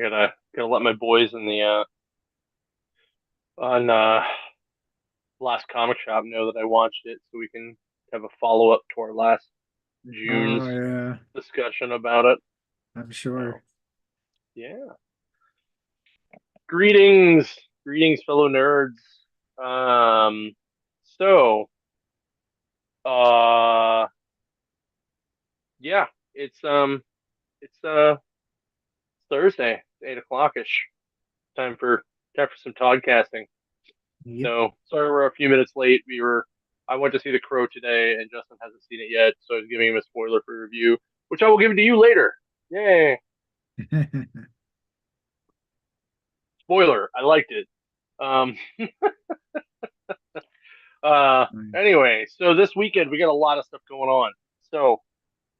I gotta let my boys in the on last comic shop know that I watched it, so we can have a follow up to our last June's Oh yeah, discussion about it. I'm So sure. yeah, greetings, greetings, fellow nerds. Um, so uh, yeah, it's Thursday, 8 o'clock ish. Time for some Todd casting. Yep. So sorry we're a few minutes late. I went to see The Crow today, and Justin hasn't seen it yet, so I was giving him a spoiler for review, which I will give to you later. Yay! Spoiler. I liked it. Um. Uh. Anyway, so this weekend we got a lot of stuff going on. So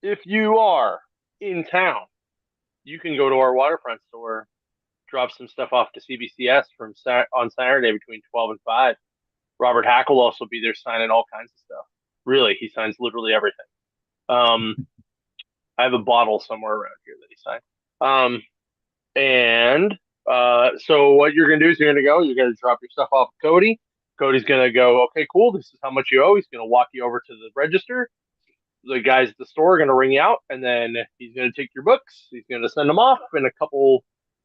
if you are in town, you can go to our waterfront store, drop some stuff off to CBCS on Saturday between 12 and 5. Robert Hack will also be there signing all kinds of stuff. Really, he signs literally everything. Um, I have a bottle somewhere around here that he signed. Um, and so what you're gonna do is you're gonna drop your stuff off to Cody. Cody's gonna go, okay, cool. This is how much you owe. He's gonna walk you over to the register. The guys at the store are gonna ring you out, and then he's gonna take your books. He's gonna send them off in a couple,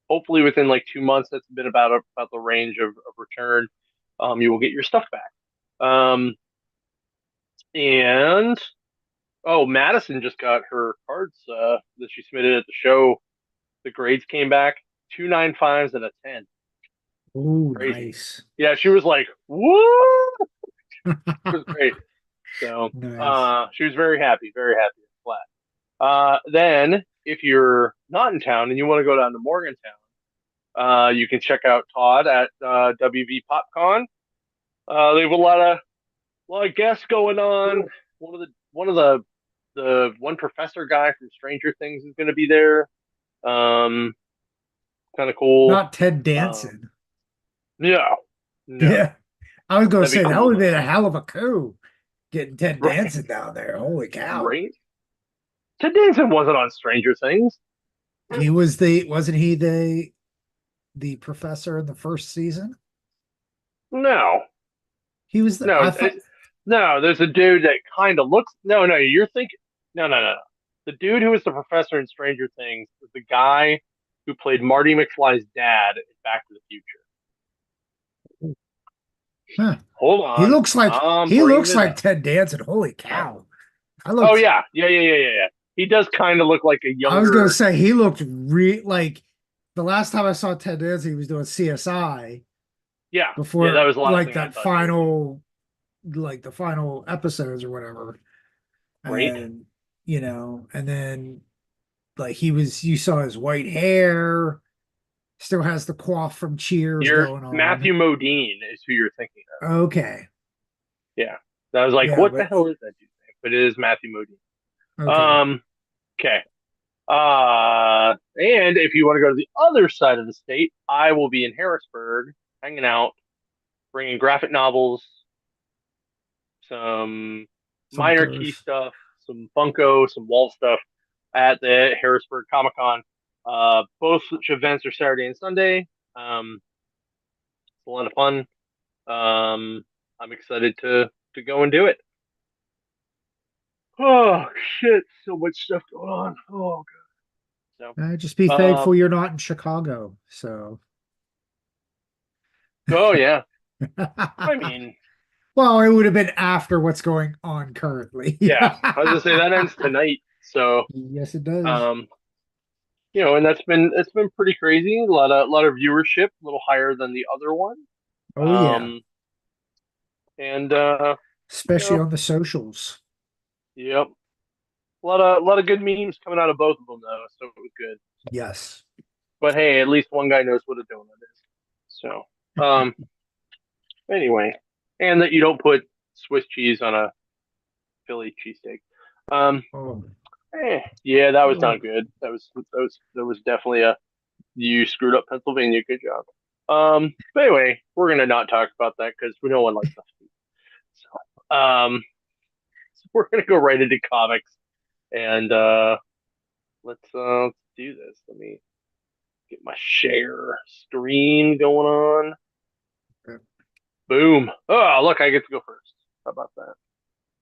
hopefully within like 2 months. That's been about the range of return. You will get your stuff back. And oh, Madison just got her cards that she submitted at the show. The grades came back 2.95s and a 10. Oh, Crazy. nice. Yeah, she was like, "Woo!" It was great. So, Nice. she was very happy and flat. Then if you're not in town and you want to go down to Morgantown, you can check out Todd at WV PopCon. They have a lot of guests going on. The one professor guy from Stranger Things is going to be there. Um, Kind of cool. Not Ted Um, Danson. no, no, Yeah. I was gonna that'd be say that cool would have though, been a hell of a coup getting Ted right? Danson down there. Holy cow. Right? Ted Danson wasn't on Stranger Things. He was wasn't he the professor in the first season? No, He was no, I thought no. There's a dude that kind of looks. No, no, you're thinking. No, no, no, no. The dude who was the professor in Stranger Things is the guy who played Marty McFly's dad in Back to the Future. huh. Hold He on, looks like I'm he bringing looks it like up. Ted Danson. Holy cow. I Oh looked yeah, yeah, yeah, yeah, yeah, yeah. He does kind of look like a I was gonna younger. say he looked like the last time I saw Ted Danson, he was doing CSI Yeah, yeah. That before was the last like thing I that thought he was doing. final episodes or whatever. Right? And and then like you saw his white hair, still has the coif from Cheers You're going Matthew on. Modine is who you're thinking of. Okay. Yeah. I was like, Yeah, what the but hell is that dude's name? But it is Matthew Modine. okay. Okay. And if you want to go to the other side of the state, I will be in Harrisburg hanging out, bringing graphic novels, some minor key Funkos. stuff, some Funko, some wall stuff at the Harrisburg Comic Con. Both events are Saturday and Sunday. It's a lot of fun. I'm excited to go and do it. Oh shit, so much stuff going on. Oh god. Just be So, thankful you're not in Chicago. So oh yeah. I mean, well, it would have been after what's going on currently. yeah. I was gonna say that ends tonight. So, Yes, it does. um, and it's been pretty crazy. A lot of viewership, a little higher than the other one. Oh yeah, Um, and you especially know, on the socials. yep. A lot of good memes coming out of both of them though, so it was good. Yes. But hey, at least one guy knows what a donut is. So, anyway, and that you don't put Swiss cheese on a Philly cheesesteak. Um, Oh, yeah, that was oh. not good. That was definitely a you screwed up Pennsylvania. Good job. But anyway, we're gonna not talk about that because no one likes that. So we're gonna go right into comics and let's do this. Let me Get my share screen going on. Okay. Boom. Oh, look, I get to go first. How about that?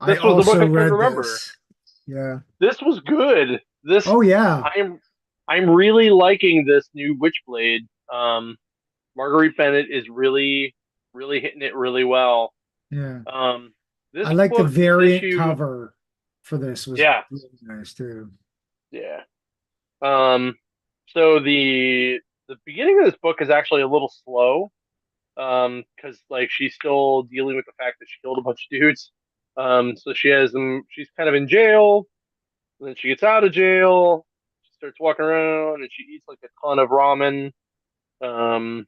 I This was the book also I couldn't read remember. this. Yeah. This was good. This Oh yeah. I'm really liking this new Witchblade. Marguerite Bennett is really hitting it really well. Yeah. Um, I this like the book, this variant issue, cover for this was yeah, really nice too. yeah. Um, so the beginning of this book is actually a little slow. Because like she's still dealing with the fact that she killed a bunch of dudes. So she has them. She's kind of in jail. And then she gets out of jail. She starts walking around and she eats like a ton of ramen. Um,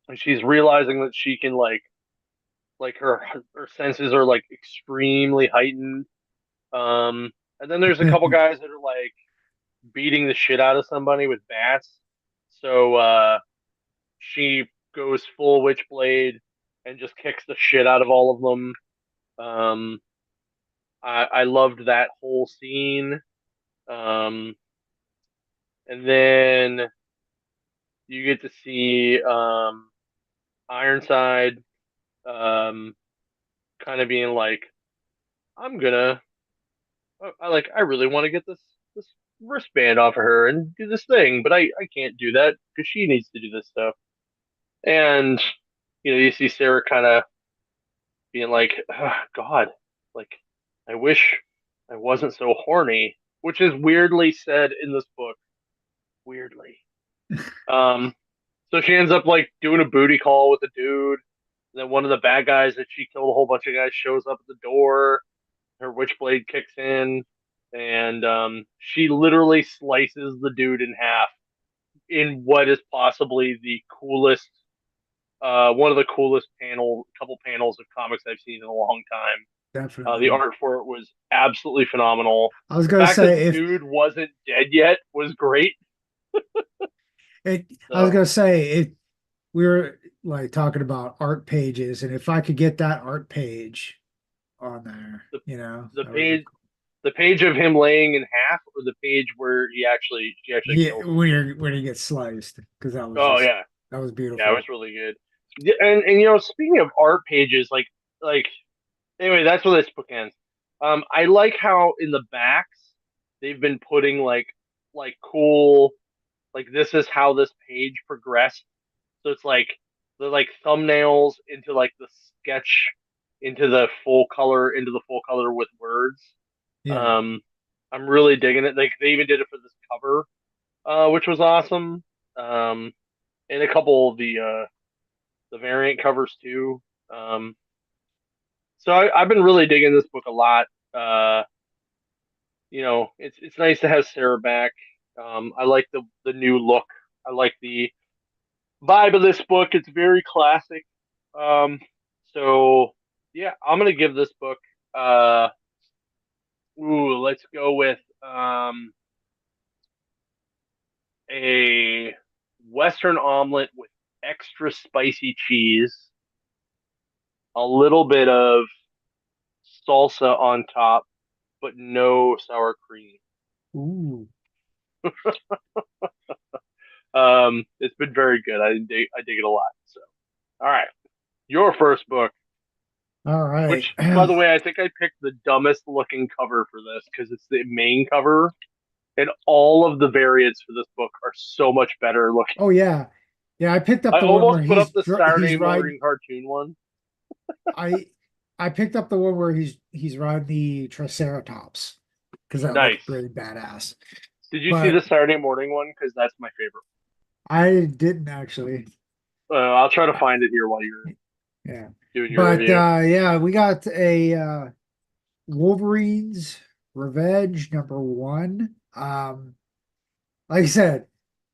and she's realizing that she can like her senses are like extremely heightened. And then there's a couple guys that are like beating the shit out of somebody with bats. So she goes full Witchblade and just kicks the shit out of all of them. Um, I loved that whole scene. Um, and then you get to see Ironside um, kind of being like, I'm gonna, I really want to get this wristband off of her and do this thing, but I can't do that because she needs to do this stuff. And you see Sarah kind of being like, oh, God, like I wish I wasn't so horny, which is weirdly said in this book. Weirdly. Um, so she ends up like doing a booty call with a dude. And then one of the bad guys that she killed a whole bunch of guys shows up at the door. Her witchblade kicks in, and she literally slices the dude in half in what is possibly the coolest, one of the coolest couple panels of comics I've seen in a long time. The Definitely. art for it was absolutely phenomenal. I was The gonna fact that say the if dude wasn't dead yet was great. I was So gonna say if we were like talking about art pages, and if I could get that art page on there, the the that would be page the page of him laying in half, or the page where she actually yeah, kills him. when you get sliced, because Oh yeah, that was yeah, it beautiful. was really good. Yeah, and speaking of art pages, like anyway, that's where this book ends. I like how in the backs they've been putting like cool like this is how this page progressed. So it's like the like thumbnails into like the sketch into the full color with words. Yeah. Um, I'm really digging it. Like they even did it for this cover, which was awesome. Um, and a couple of the variant covers too. Um, so I've been really digging this book a lot. Uh, it's nice to have Sarah back. I like the new look. I like the vibe of this book. It's very classic. Um, so yeah, I'm gonna give this book. Uh, let's go with a Western omelet with extra spicy cheese, a little bit of salsa on top, but no sour cream. Ooh. It's been very good. I dig it a lot. So, all right, your first book, All right. which by the way, I think I picked the dumbest looking cover for this because it's the main cover, and all of the variants for this book are so much better looking. Oh yeah. Yeah, I picked up I the one where almost put up the he's Saturday riding morning cartoon one. I I picked up the one where he's riding the Triceratops because that looked Nice. really badass. Did you see But the Saturday morning one? Because that's my favorite. I didn't actually. I'll try to find it here while you're Yeah. doing your But review. yeah, we got a Wolverine's Revenge #1. Like I said,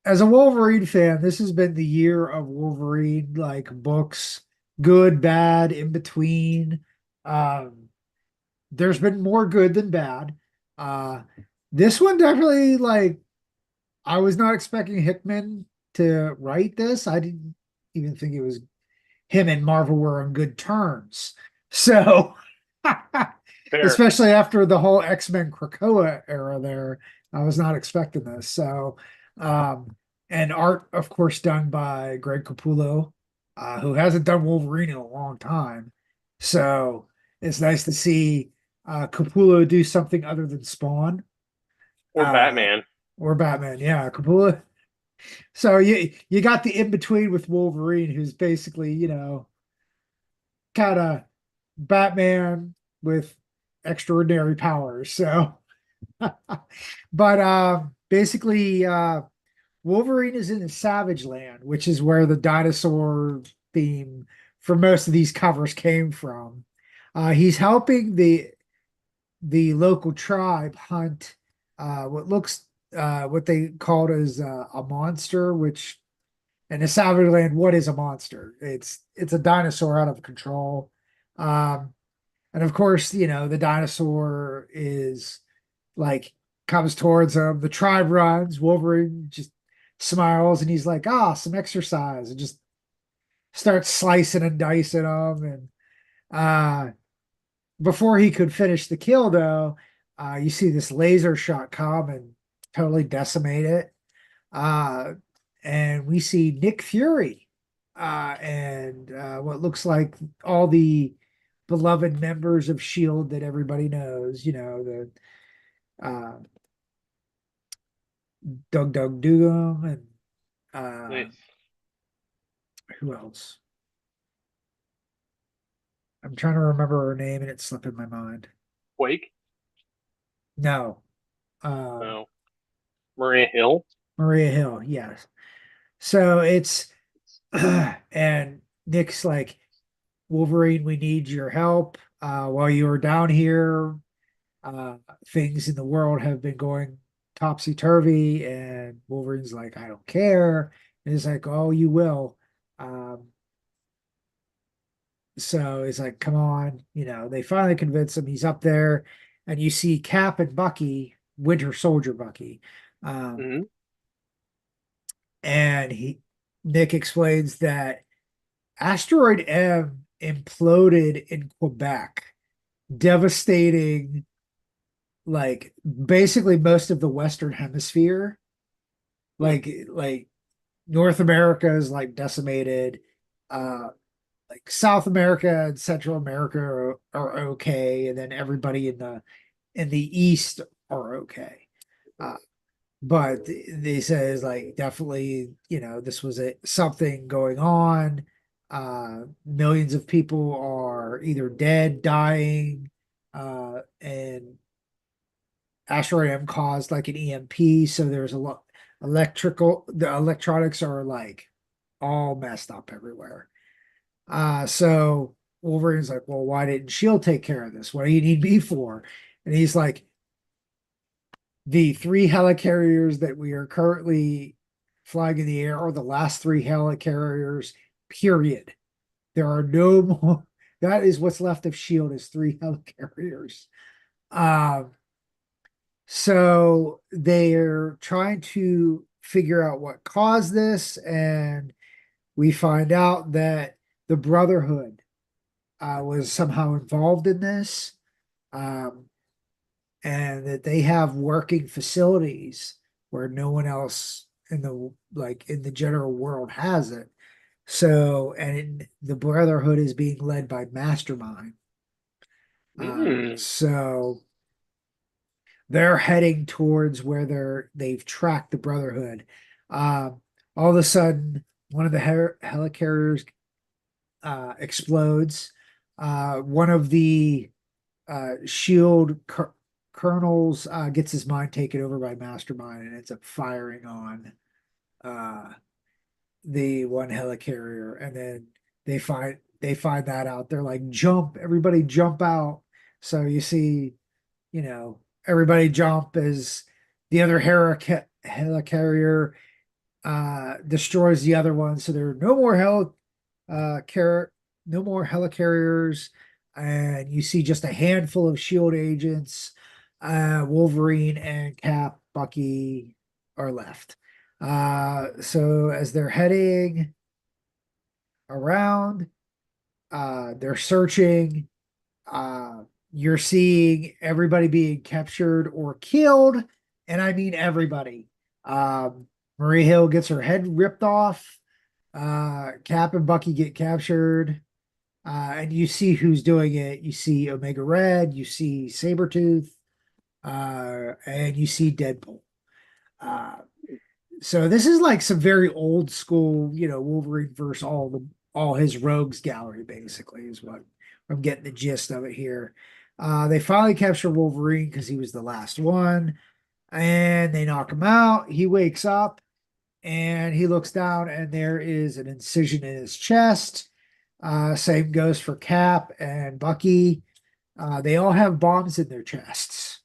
as a Wolverine fan, this has been the year of Wolverine like books, good, bad, in between. Um, there's been more good than bad. Uh, this one definitely I was not expecting Hickman to write this. I didn't even think it was him and Marvel were on good terms. So, Fair. especially after the whole X-Men Krakoa era there, I was not expecting this. So, um, and art, of course, done by Greg Capullo, who hasn't done Wolverine in a long time. So it's nice to see Capullo do something other than Spawn Or uh, Batman. or Batman. Yeah, Capullo. So you got the in between with Wolverine, who's basically kind of Batman with extraordinary powers. So, but basically, Wolverine is in the Savage Land, which is where the dinosaur theme for most of these covers came from. He's helping the local tribe hunt what they called as a monster, which in the Savage Land, what is a monster? It's a dinosaur out of control. Um, and of course, the dinosaur is like comes towards him. The tribe runs. Wolverine just smiles and he's like, some exercise, and just starts slicing and dicing them. And before he could finish the kill, though, you see this laser shot come and totally decimate it. Uh, and we see Nick Fury and what looks like all the beloved members of Shield that everybody knows. The uh, Doug Doom and Nice. who else? I'm trying to remember her name and it's slipping my mind. Quake. No, No. Maria Hill. Maria Hill. Yes. So it's and Nick's like, Wolverine, we need your help. While you were down here, uh, things in the world have been going topsy turvy, and Wolverine's like, I don't care. And he's like, oh, you will. Um, so he's like, come on, they finally convince him. He's up there, and you see Cap and Bucky, Winter Soldier Bucky. Um, Hmm. and Nick explains that Asteroid M imploded in Quebec, devastating like basically most of the Western Hemisphere. Like North America is like decimated. Uh like South America and Central America are okay, and then everybody in the East are okay. Uh, but they says like definitely, this was something going on. Millions of people are either dead, dying, and Asteroid M caused like an EMP, so there's a lot the electronics are like all messed up everywhere. So Wolverine's like, well, why didn't Shield take care of this? What do you need me for? And he's like, the three helicarriers that we are currently flying in the air are the last three helicarriers, period. There are no more. That is what's left of Shield is three helicarriers. Um, So they're trying to figure out what caused this, and we find out that the Brotherhood was somehow involved in this, um, and that they have working facilities where no one else in the general world has it. So, the Brotherhood is being led by Mastermind. Mm. So they're heading towards where they've tracked the Brotherhood. All of a sudden, one of the helicarriers explodes. One of the Shield colonels gets his mind taken over by Mastermind and ends up firing on uh, the one helicarrier, and then they find that out. They're like, "Jump! Everybody, jump out!" So you see everybody jump as the other helicarrier destroys the other one. So there are no more no more helicarriers, and you see just a handful of Shield agents. Wolverine and Cap, Bucky are left. So as they're heading around, they're searching. Uh, you're seeing everybody being captured or killed, and I mean everybody. Um, Marie Hill gets her head ripped off. Cap and Bucky get captured. And you see who's doing it. You see Omega Red, you see Sabretooth, and you see Deadpool. Uh, so this is like some very old school, Wolverine versus all his rogues gallery, basically, is what I'm getting the gist of it here. They finally capture Wolverine because he was the last one, and they knock him out. He wakes up and he looks down, and there is an incision in his chest. Same goes for Cap and Bucky. They all have bombs in their chests.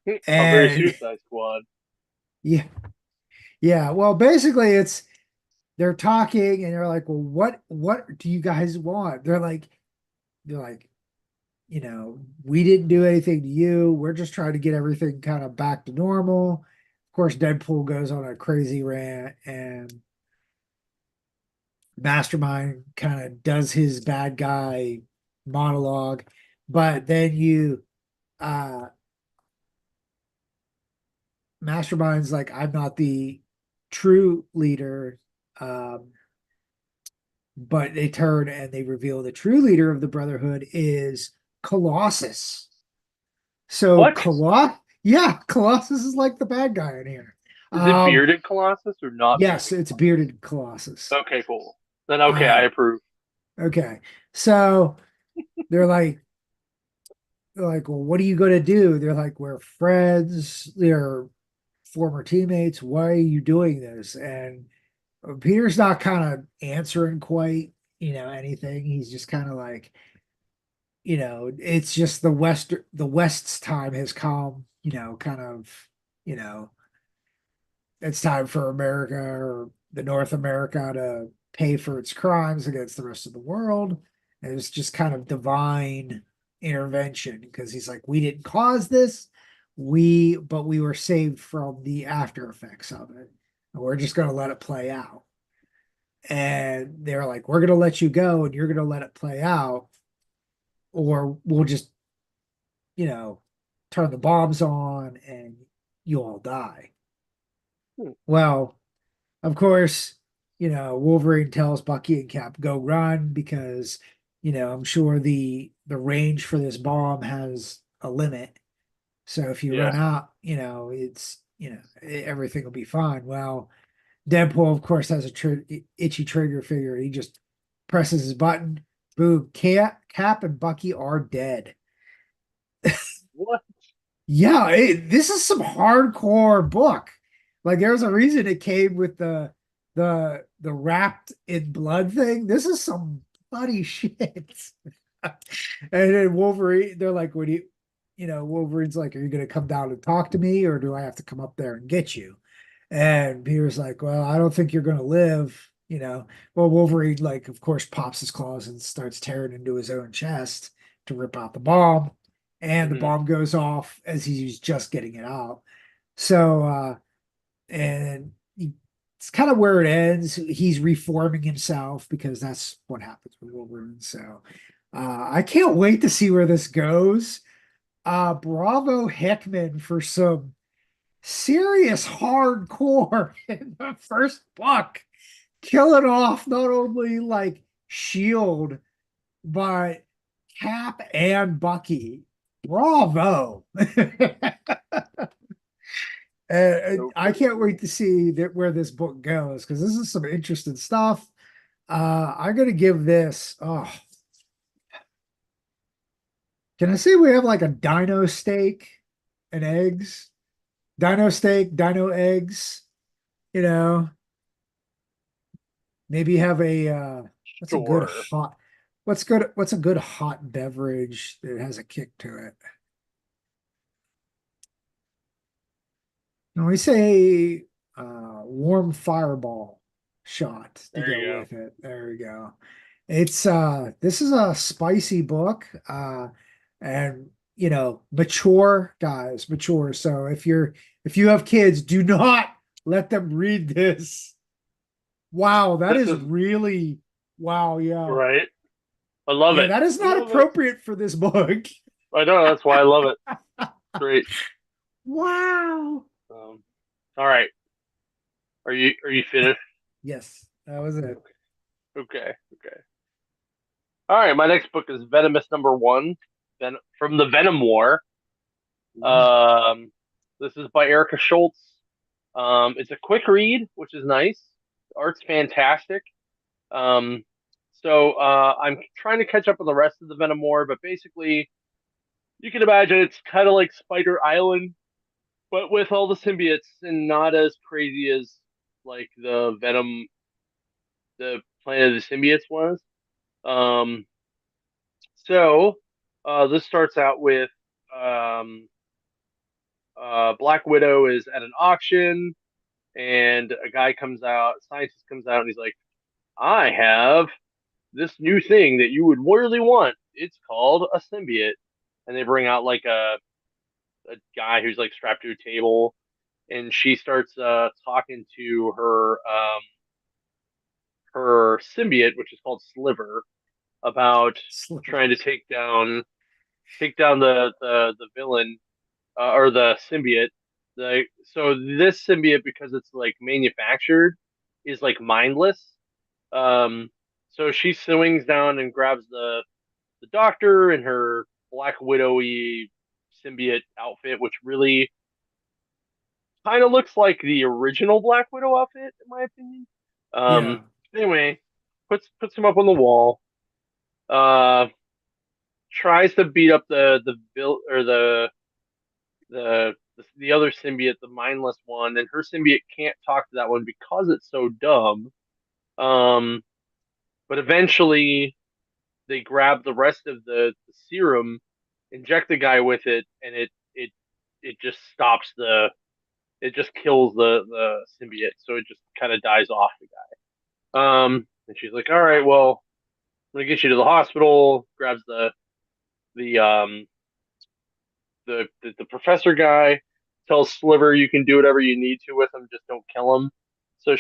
A very And Suicide Squad. yeah, yeah. Well, basically it's they're talking and they're like, "Well, what do you guys want?" They're like, we didn't do anything to you. We're just trying to get everything kind of back to normal. Of course, Deadpool goes on a crazy rant and Mastermind kind of does his bad guy monologue, but then uh Mastermind's like, I'm not the true leader. But they turn and they reveal the true leader of the Brotherhood is Colossus. So What? Colossus is like the bad guy in here. Is it Um, bearded Colossus or not yes, bearded it's Colossus? bearded Colossus. Okay, cool. Then okay, I Uh, approve. okay. So they're like, well, what are you going to do? They're like, we're friends. They're former teammates. Why are you doing this? And Peter's not kind of answering quite, anything. He's just kind of like, it's just the West's time has come, kind of, you know, it's time for America or the North America to pay for its crimes against the rest of the world. And it's just kind of divine intervention because he's like, we didn't cause this, but we were saved from the after effects of it. And we're just going to let it play out. And they're like, we're going to let you go and you're going to let it play out, or we'll just, you know, turn the bombs on and you all die. Hmm. Well, of course, Wolverine tells Bucky and Cap go run because, I'm sure the range for this bomb has a limit. So if you Yeah. run out, everything will be fine. Well, Deadpool, of course, has a itchy trigger figure. He just presses his button. Boom. Cap and Bucky are dead. What? Yeah, this is some hardcore book. Like there's a reason it came with the wrapped in blood thing. This is some bloody shit. And then Wolverine, they're like, "What do Wolverine's like, are you gonna come down and talk to me, or do I have to come up there and get you?" And Peter's like, "Well, I don't think you're gonna live." Well, Wolverine, like, of course, pops his claws and starts tearing into his own chest to rip out the bomb, and the Hmm. bomb goes off as he's just getting it out. So, and it's kind of where it ends. He's reforming himself because that's what happens with Wolverine. So, I can't wait to see where this goes. Bravo Hickman for some serious hardcore in the first book, killing off not only like Shield, but Cap and Bucky. Bravo. And So I freaking can't wait cool. to see where this book goes because this is some interesting stuff. I'm gonna give this. Oh, can I say we have like a dino steak and eggs? Dino steak, dino eggs. You know, maybe have a what's a good Sure. hot what's a good hot beverage that has a kick to it? When we say warm fireball shot to There go you go. with it. There we go. It's this is a spicy book. And mature guys, mature. So if you have kids, do not let them read this. Wow, that This is is really wow, yeah. right. I love Yeah, it. that is I not love it. appropriate for this book. I know that's why I love it. Great. Wow. All right. Are you finished? Yes, that was it. Okay. Okay. All right. My next book is Venomous #1, from the Venom War. Ooh. Um, this is by Erica Schultz. It's a quick read, which is nice. The art's fantastic. Um, I'm trying to catch up on the rest of the Venom War, but basically, you can imagine it's kind of like Spider Island, but with all the symbiotes and not as crazy as like the Planet of the Symbiotes was. Um, this starts out with um, Black Widow is at an auction, and a guy comes out, a scientist comes out, and he's like, "I have this new thing that you would really want. It's called a symbiote." And they bring out like a guy who's like strapped to a table, and she starts talking to her symbiote, which is called Sliver, about Sliver. trying to take down the villain, or the symbiote. So this symbiote, because it's like manufactured, is like mindless. Um, so she swings down and grabs the doctor in her Black Widowy symbiote outfit, which really kind of looks like the original Black Widow outfit, in my opinion. Um, Yeah. anyway, puts him up on the wall. Uh, tries to beat up the bill or the other symbiote, the mindless one, and her symbiote can't talk to that one because it's so dumb. Um, but eventually they grab the rest of the serum, inject the guy with it, and it just stops it just kills the symbiote, so it just kind of dies off the guy. And she's like, "All right, well, I'm gonna get you to the hospital." Grabs the um the professor guy, tells Sliver you can do whatever you need to with him, just don't kill him. So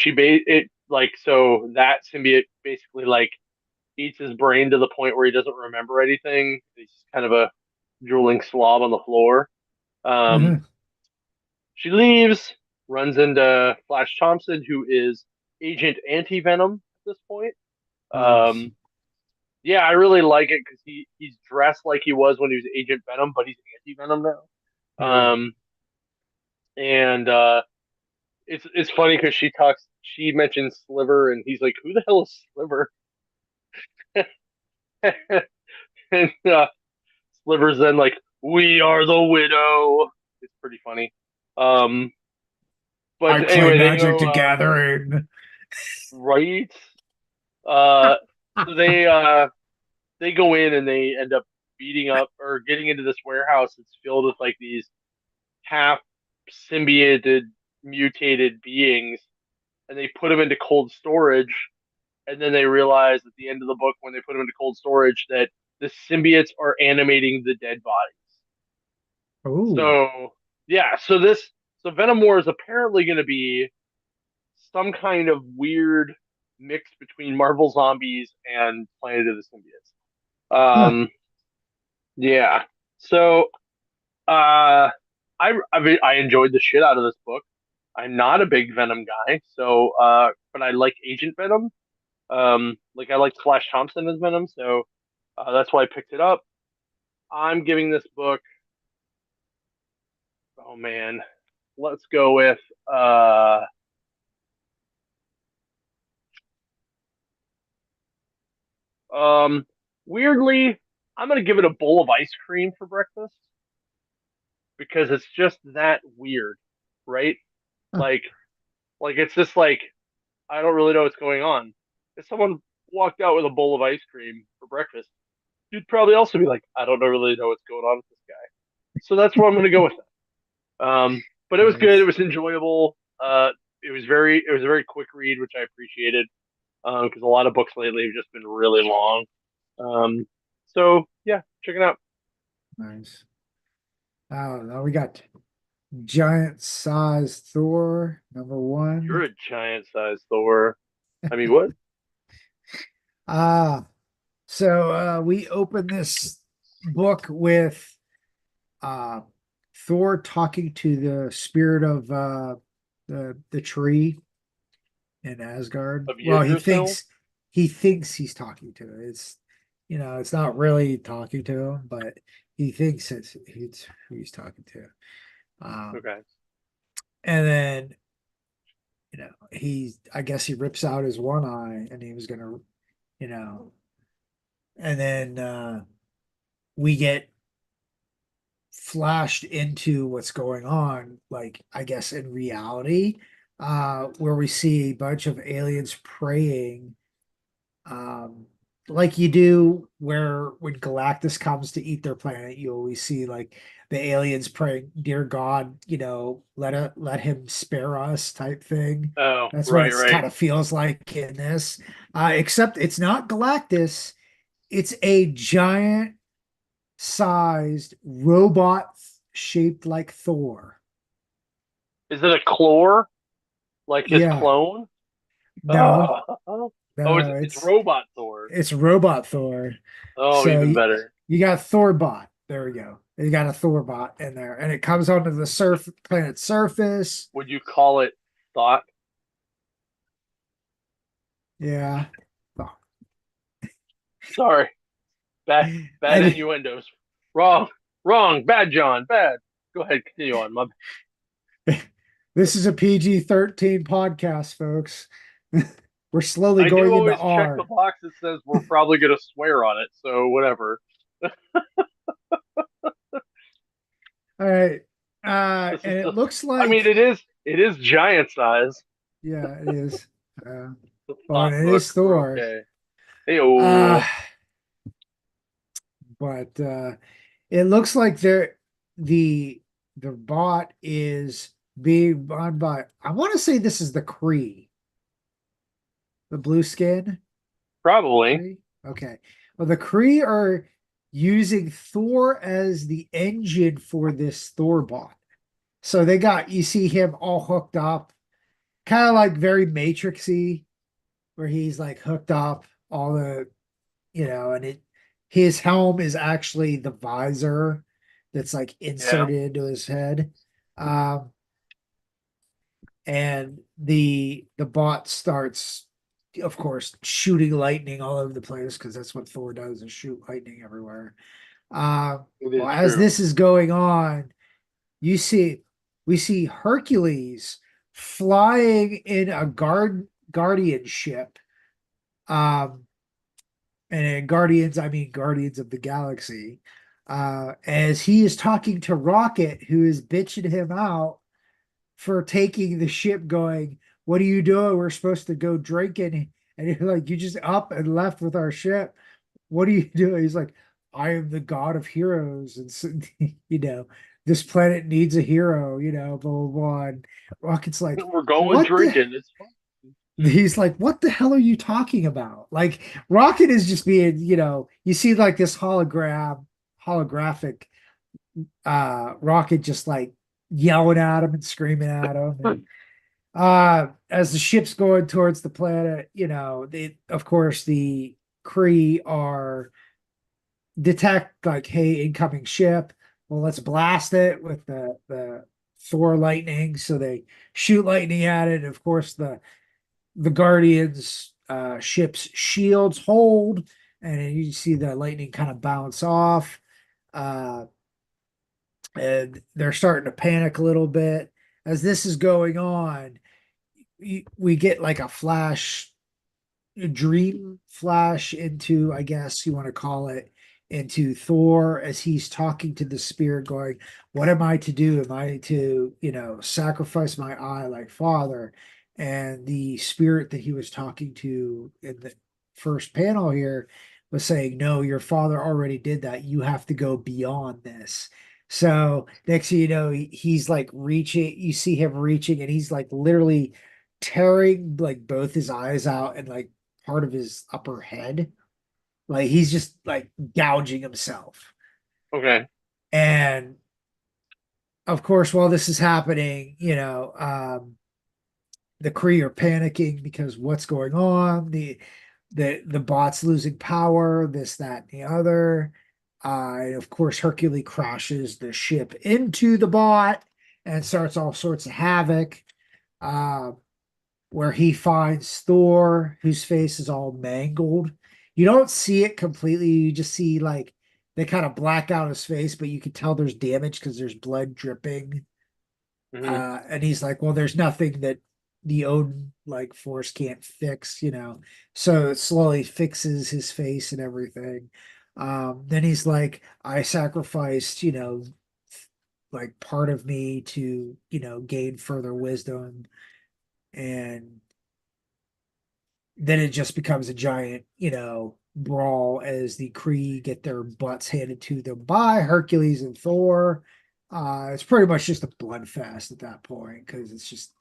that symbiote basically like eats his brain to the point where he doesn't remember anything. He's just kind of a drooling slob on the floor. Um, Uh-huh. she leaves, runs into Flash Thompson, who is Agent Anti Venom at this point. Nice. Um, yeah, I really like it because he's dressed like he was when he was Agent Venom, but he's Anti Venom now. Yeah. And it's funny because she mentions Sliver, and he's like, "Who the hell is Sliver?" And Sliver's then like, "We are the Widow." It's pretty funny. Um, I but play anyway, they Magic go the Gathering. right. Uh, so they go in and they end up beating up or getting into this warehouse that's filled with like these half symbioted mutated beings, and they put them into cold storage. And then they realize at the end of the book, when they put them into cold storage, that the symbiotes are animating the dead bodies. Oh. So yeah, so Venom War is apparently going to be some kind of weird mix between Marvel Zombies and Planet of the Symbiotes. Huh. Yeah. So I enjoyed the shit out of this book. I'm not a big Venom guy, but I like Agent Venom. Like I like Flash Thompson as Venom, so that's why I picked it up. I'm giving this book, oh man, let's go with uh um weirdly, I'm gonna give it a bowl of ice cream for breakfast because it's just that weird, right? Huh. Like it's just like I don't really know what's going on. If someone walked out with a bowl of ice cream for breakfast, you'd probably also be like, I don't really know what's going on with this guy. So that's where I'm gonna go with that. But it was good. It Nice. was enjoyable. It was a very quick read, which I appreciated because a lot of books lately have just been really long. Um, so yeah, check it out. Nice. Oh, now we got giant size Thor You're #1. a giant sized Thor. I mean, what? Ah, so we open this book with uh Thor talking to the spirit of the tree. in Asgard. Of Well, Yggdrasil? he thinks he's talking to it. It's not really talking to him, but he thinks it's who he's talking to. Okay. And then I guess he rips out his one eye, and he was gonna, you know, and then we get flashed into what's going on, like I guess in reality, where we see a bunch of aliens praying, um, like you do where when Galactus comes to eat their planet, you always see like the aliens praying, "Dear God, let him spare us," type thing. Oh, That's what right, it's right. kind of feels like in this, except it's not Galactus; it's a giant sized robot shaped like Thor. Is it a clore like his Yeah, clone? no, Oh, oh, no, it's Robot Thor. it's robot Thor. Oh, So even better. you got Thorbot. There we go. You got a Thorbot in there, and it comes onto the planet's surface. Would you call it thought? Yeah. Oh. Sorry, bad, bad And innuendos. Wrong, wrong, bad, John, bad. Go ahead, continue on. this is a PG-13 podcast, folks. We're slowly I do going into always check the R. box that says we're probably going to swear on it, so whatever. All right. This is And it just. looks I mean, like, it is giant size. yeah, it is. Uh, The oh, and thought it book. is We're Thor. okay. Hey, Uh, but it looks like the the bot is being run by, I want to say this is the Kree, the blue skin probably. Kree. Okay. Well, the Kree are using Thor as the engine for this Thor bot. So you see him all hooked up, kind of like very Matrixy, where he's like hooked up all and his helm is actually the visor that's like Yeah. inserted into his head. Um, and the bot starts, of course, shooting lightning all over the place because that's what Thor does, is shoot lightning everywhere. It Well, is as true. this is going on, you see we see Hercules flying in a guardian ship. Um, and in Guardians, I mean Guardians of the Galaxy, as he is talking to Rocket, who is bitching him out for taking the ship, going, "What are you doing? We're supposed to go drinking." And you're like, "You just up and left with our ship. What are you doing?" He's like, "I am the god of heroes. And so, this planet needs a hero, blah, blah, blah." And Rocket's like, We're going "What the?" drinking. It's fun. He's like, "What the hell are you talking about?" Like, Rocket is just being, you see like this holographic Rocket just like yelling at him and screaming at him. And as the ship's going towards the planet, of course the Kree are detect like, "Hey, incoming ship. Well, let's blast it with the Thor lightning." So they shoot lightning at it. And of course, the Guardians ship's shields hold, and you see the lightning kind of bounce off. Uh, and they're starting to panic a little bit. As this is going on, we get like a dream flash into, I guess you want to call it, into Thor as he's talking to the spirit, going, "What am I to do? Am I to, sacrifice my eye like father?" And the spirit that he was talking to in the first panel here was saying, "No, your father already did that. You have to go beyond this." So next thing you know, he's like reaching, you see him reaching, and he's like literally tearing like both his eyes out and like part of his upper head. Like he's just like gouging himself. Okay. And of course, while this is happening, the Kree are panicking because what's going on? The bot's losing power, this, that, and the other. And of course, Hercules crashes the ship into the bot and starts all sorts of havoc. Uh, where he finds Thor, whose face is all mangled. You don't see it completely. You just see like they kind of black out his face, but you can tell there's damage because there's blood dripping. Hmm. And he's like, well, there's nothing that the Odin like force can't fix, you know. So it slowly fixes his face and everything. Then he's like, I sacrificed, you know, like part of me to, you know, gain further wisdom. And then it just becomes a giant, you know, brawl as the Kree get their butts handed to them by Hercules and Thor. It's pretty much just a bloodfest at that point because it's just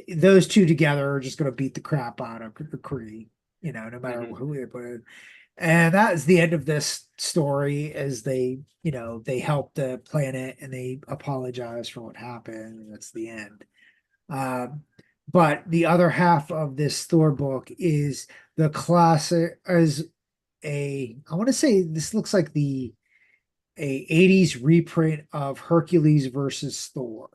those two together are just going to beat the crap out of the Kree, you know, no matter Hmm. who they put in. And that is the end of this story as they, you know, they help the planet and they apologize for what happened. And that's the end. Um, but the other half of this Thor book is the classic is I want to say this looks like a 80s reprint of Hercules versus Thor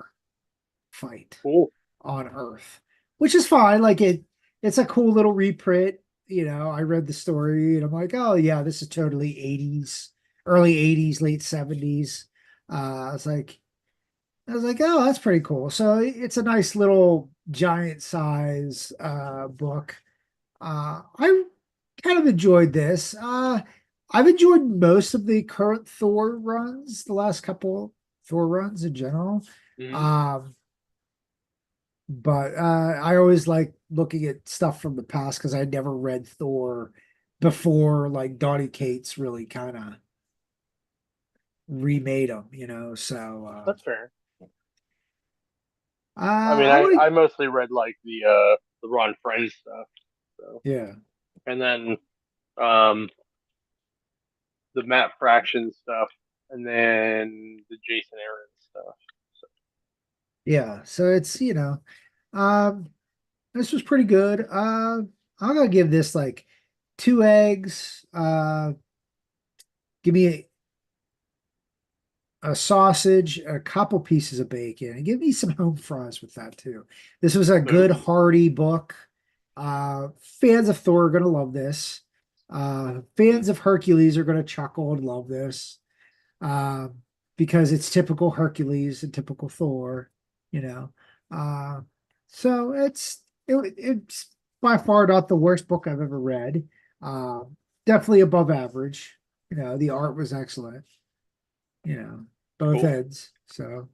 fight Cool. on Earth, which is fine. Like it's a cool little reprint. You know, I read the story and I'm like, oh yeah, this is totally 80s, early 80s, late 70s. I was like, oh, that's pretty cool. So it's a nice little giant size book. I kind of enjoyed this. I've enjoyed most of the current Thor runs, the last couple Thor runs in general. Hmm. Um, but I always like looking at stuff from the past because I never read Thor before like Donny Cates really kind of remade them, you know. So That's fair. I mean, I want I mostly read like the Ron Friends stuff. So, yeah. and then um the Matt Fraction stuff, and then the Jason Aaron stuff. So, Yeah, so it's um this was pretty good. I'm gonna give this like 2 eggs. Give me a sausage, a couple pieces of bacon, and give me some home fries with that too. This was a good ooh, hearty book. Fans of Thor are gonna love this. mhm. Fans of Hercules are gonna chuckle and love this. Um, because it's typical Hercules and typical Thor, you know. Uh, so it's by far not the worst book I've ever read. Uh, Definitely above average. You know, the art was excellent. You know, both Cool, ends. So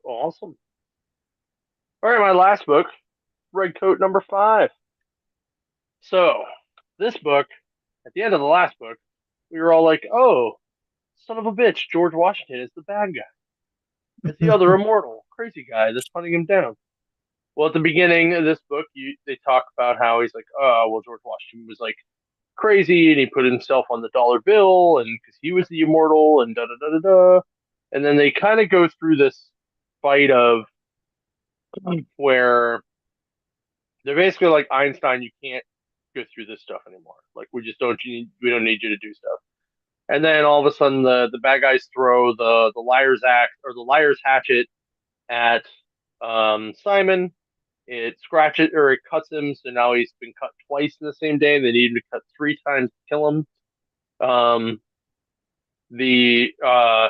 awesome. All right, my last book, Red Coat number 5. So, this book, at the end of the last book, we were all like, "Oh, son of a bitch, George Washington is the bad guy. It's the other immortal, crazy guy that's hunting him down." Well, at the beginning of this book, they talk about how he's like, "Oh, well, George Washington was like crazy, and he put himself on the dollar bill, and because he was the immortal, and da da da da da." And then they kind of go through this fight of where they're basically like Einstein, you can't go through this stuff anymore. Like we don't need you to do stuff. And then all of a sudden the bad guys throw the liar's axe or the liar's hatchet at Simon. It scratches or it cuts him, so now he's been cut twice in the same day. They need him to cut 3 times to kill him. Um, the I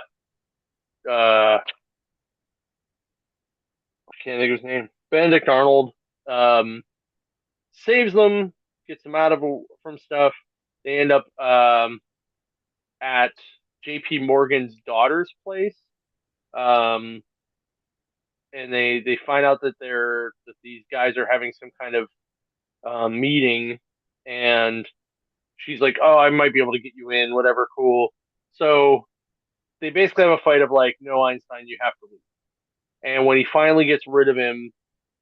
can't think of his name. Benedict Arnold um, saves them, gets them out of from stuff. They end up at J.P. Morgan's daughter's place, um, and they find out that these guys are having some kind of meeting, and she's like, "Oh, I might be able to get you in, whatever, cool." So they basically have a fight of like, "No, Einstein, you have to leave." And when he finally gets rid of him,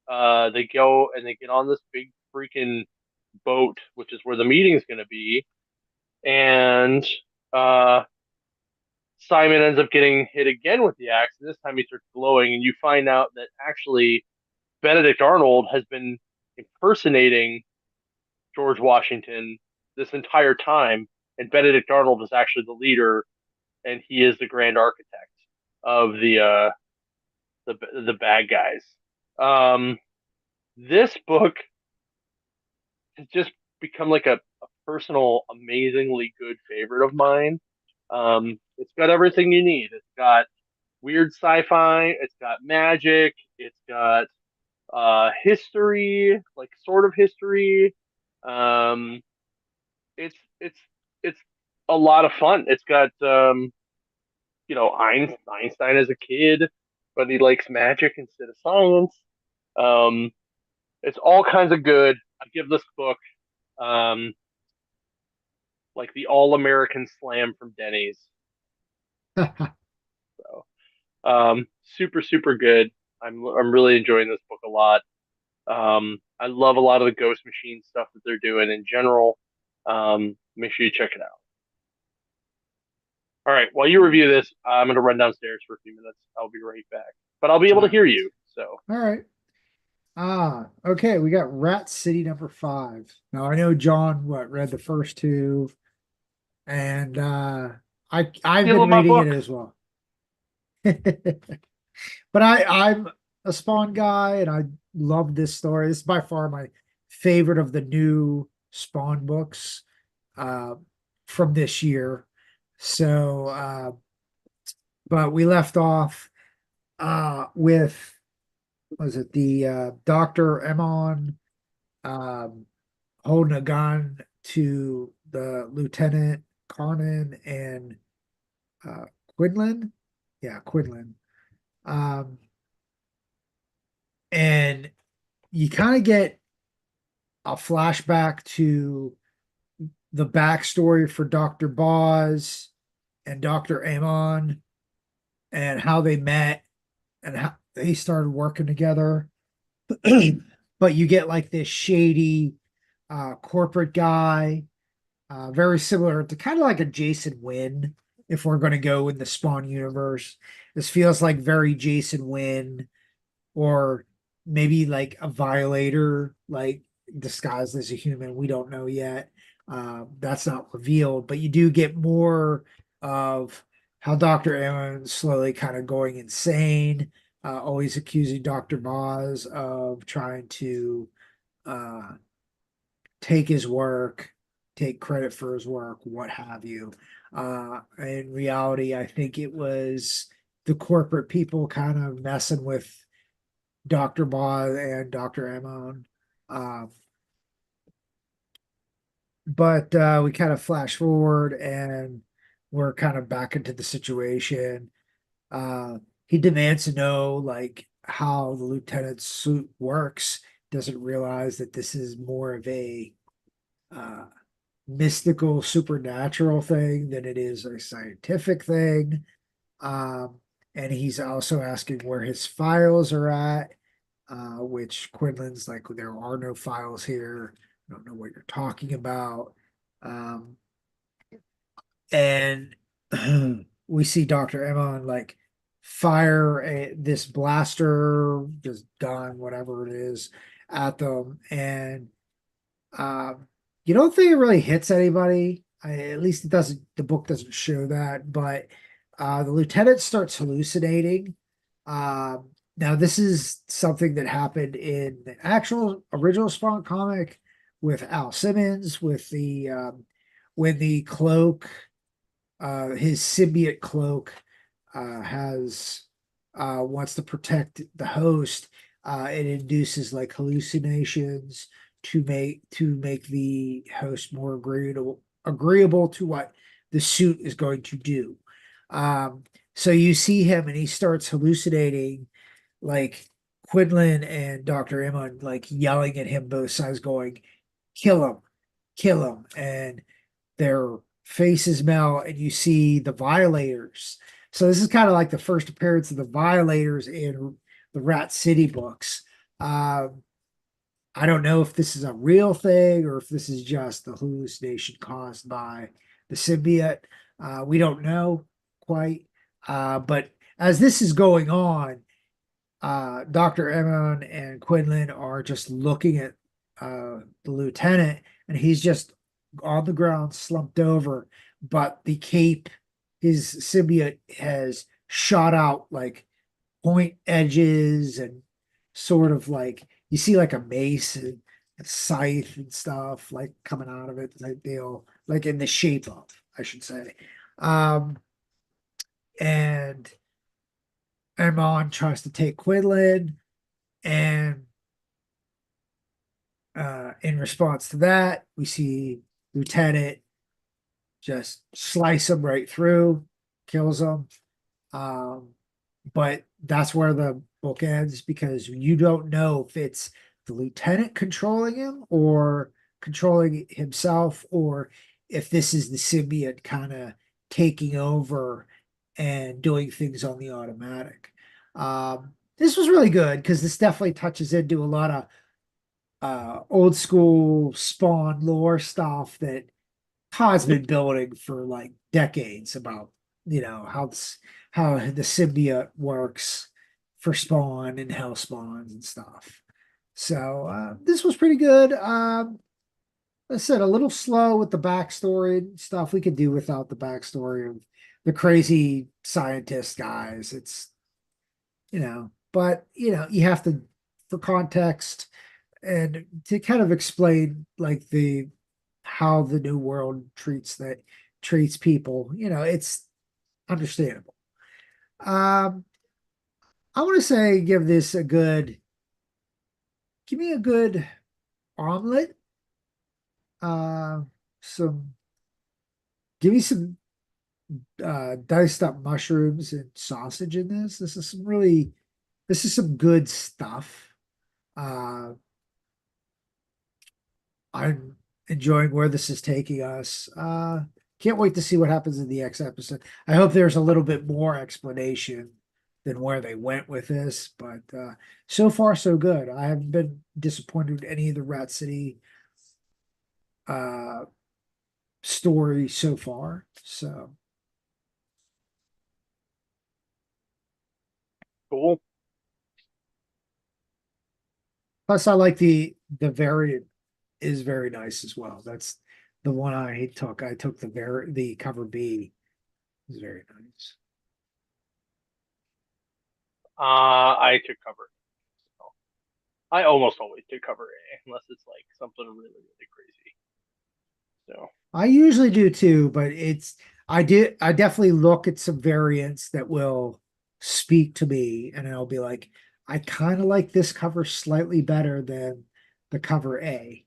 they go and they get on this big freaking boat, which is where the meeting is going to be, and uh, Simon ends up getting hit again with the axe, and this time he starts glowing, and you find out that actually Benedict Arnold has been impersonating George Washington this entire time, and Benedict Arnold is actually the leader, and he is the grand architect of the bad guys. Um, This book has just become like a personal, amazingly good favorite of mine. It's got everything you need. It's got weird sci-fi. It's got magic. It's got history, like sort of history. Um, it's it's a lot of fun. It's got Einstein as a kid, but he likes magic instead of science. Um, it's all kinds of good. I give this book um like the all American slam from Denny's. So super super good. I'm really enjoying this book a lot. I love a lot of the Ghost Machine stuff that they're doing in general. Make sure you check it out. All right, while you review this, I'm going to run downstairs for a few minutes. I'll be right back, but I'll be able to All hear you. So, right. Okay. We got Rat City number 5. Now I know John read the first two, and I've been stealing my reading it book. as well. But I'm a Spawn guy, and I love this story. This is by far my favorite of the new Spawn books uh, from this year. So, but we left off with was it the Dr. Emon um, holding a gun to the Lieutenant Carnan and uh, Quinlan? Yeah, Quinlan. Um, and you kind of get a flashback to the backstory for Dr. Boz and Dr. Amon and how they met and how they started working together. But you get like this shady corporate guy, very similar to kind of like a Jason Wynn, if we're going to go in the Spawn universe. This feels like very Jason Wynn, or maybe like a Violator, like disguised as a human. We don't know yet. That's not revealed, but you do get more of how Dr. Aaron's slowly kind of going insane, always accusing Dr. Boz of trying to uh, take his work, take credit for his work, what have you. In reality, I think it was the corporate people kind of messing with Dr. Boz and Dr. Amon. Uh, but we kind of flash forward and we're kind of back into the situation. Uh, he demands to know like how the lieutenant's suit works, doesn't realize that this is more of a uh, mystical, supernatural thing than it is a scientific thing. Um, and he's also asking where his files are at, which Quinlan's like, there are no files here. I don't know what you're talking about. Um, and we see Dr. Emma like fire this blaster, just gun, whatever it is, at them. And um, you don't think it really hits anybody. At least it doesn't, the book doesn't show that, but the lieutenant starts hallucinating. Now, this is something that happened in the actual original Spawn comic with Al Simmons, with the when the cloak, his symbiote cloak, has wants to protect the host. It induces like hallucinations to make the host more agreeable to what the suit is going to do. So you see him and he starts hallucinating, like Quinlan and Dr. Emma like yelling at him both sides, going, kill him, kill him. And their faces melt and you see the Violators. So this is kind of like the first appearance of the Violators in the Rat City books. Um, I don't know if this is a real thing or if this is just the hallucination caused by the symbiote. We don't know quite. But as this is going on, Dr. Emmon and Quinlan are just looking at the lieutenant, and he's just on the ground, slumped over. But the cape, his symbiote has shot out like point edges and sort of like you see like a mace and a scythe and stuff like coming out of it type deal, like in the shape of, I should say. Um, and Amon tries to take Quinlan, and in response to that, we see Lieutenant just slice him right through, kills him. Um, but that's where the book ends because you don't know if it's the lieutenant controlling him or controlling himself, or if this is the symbiote kind of taking over and doing things on the automatic. This was really good because this definitely touches into a lot of old school Spawn lore stuff that Todd's been building for like decades about, how the symbiote works for Spawn and Hell Spawns and stuff. So this was pretty good. I said a little slow with the backstory and stuff. We could do without the backstory of the crazy scientist guys. But you have to, for context and to kind of explain like the how the new world treats people, it's understandable. Um, I want to say give me a good omelet. Uh, some Give me some diced up mushrooms and sausage in this. This is some good stuff. Uh, I'm enjoying where this is taking us. Can't wait to see what happens in the next episode. I hope there's a little bit more explanation than where they went with this, but so far so good. I haven't been disappointed in any of the Rat City uh story so far. So Cool. plus I like the variant is very nice as well. That's the one I took. I took the cover B. It's very nice. I took cover. So I almost always take cover A unless it's like something really, really crazy. So I usually do too, but I definitely look at some variants that will speak to me, and I'll be like, I kind of like this cover slightly better than the cover A,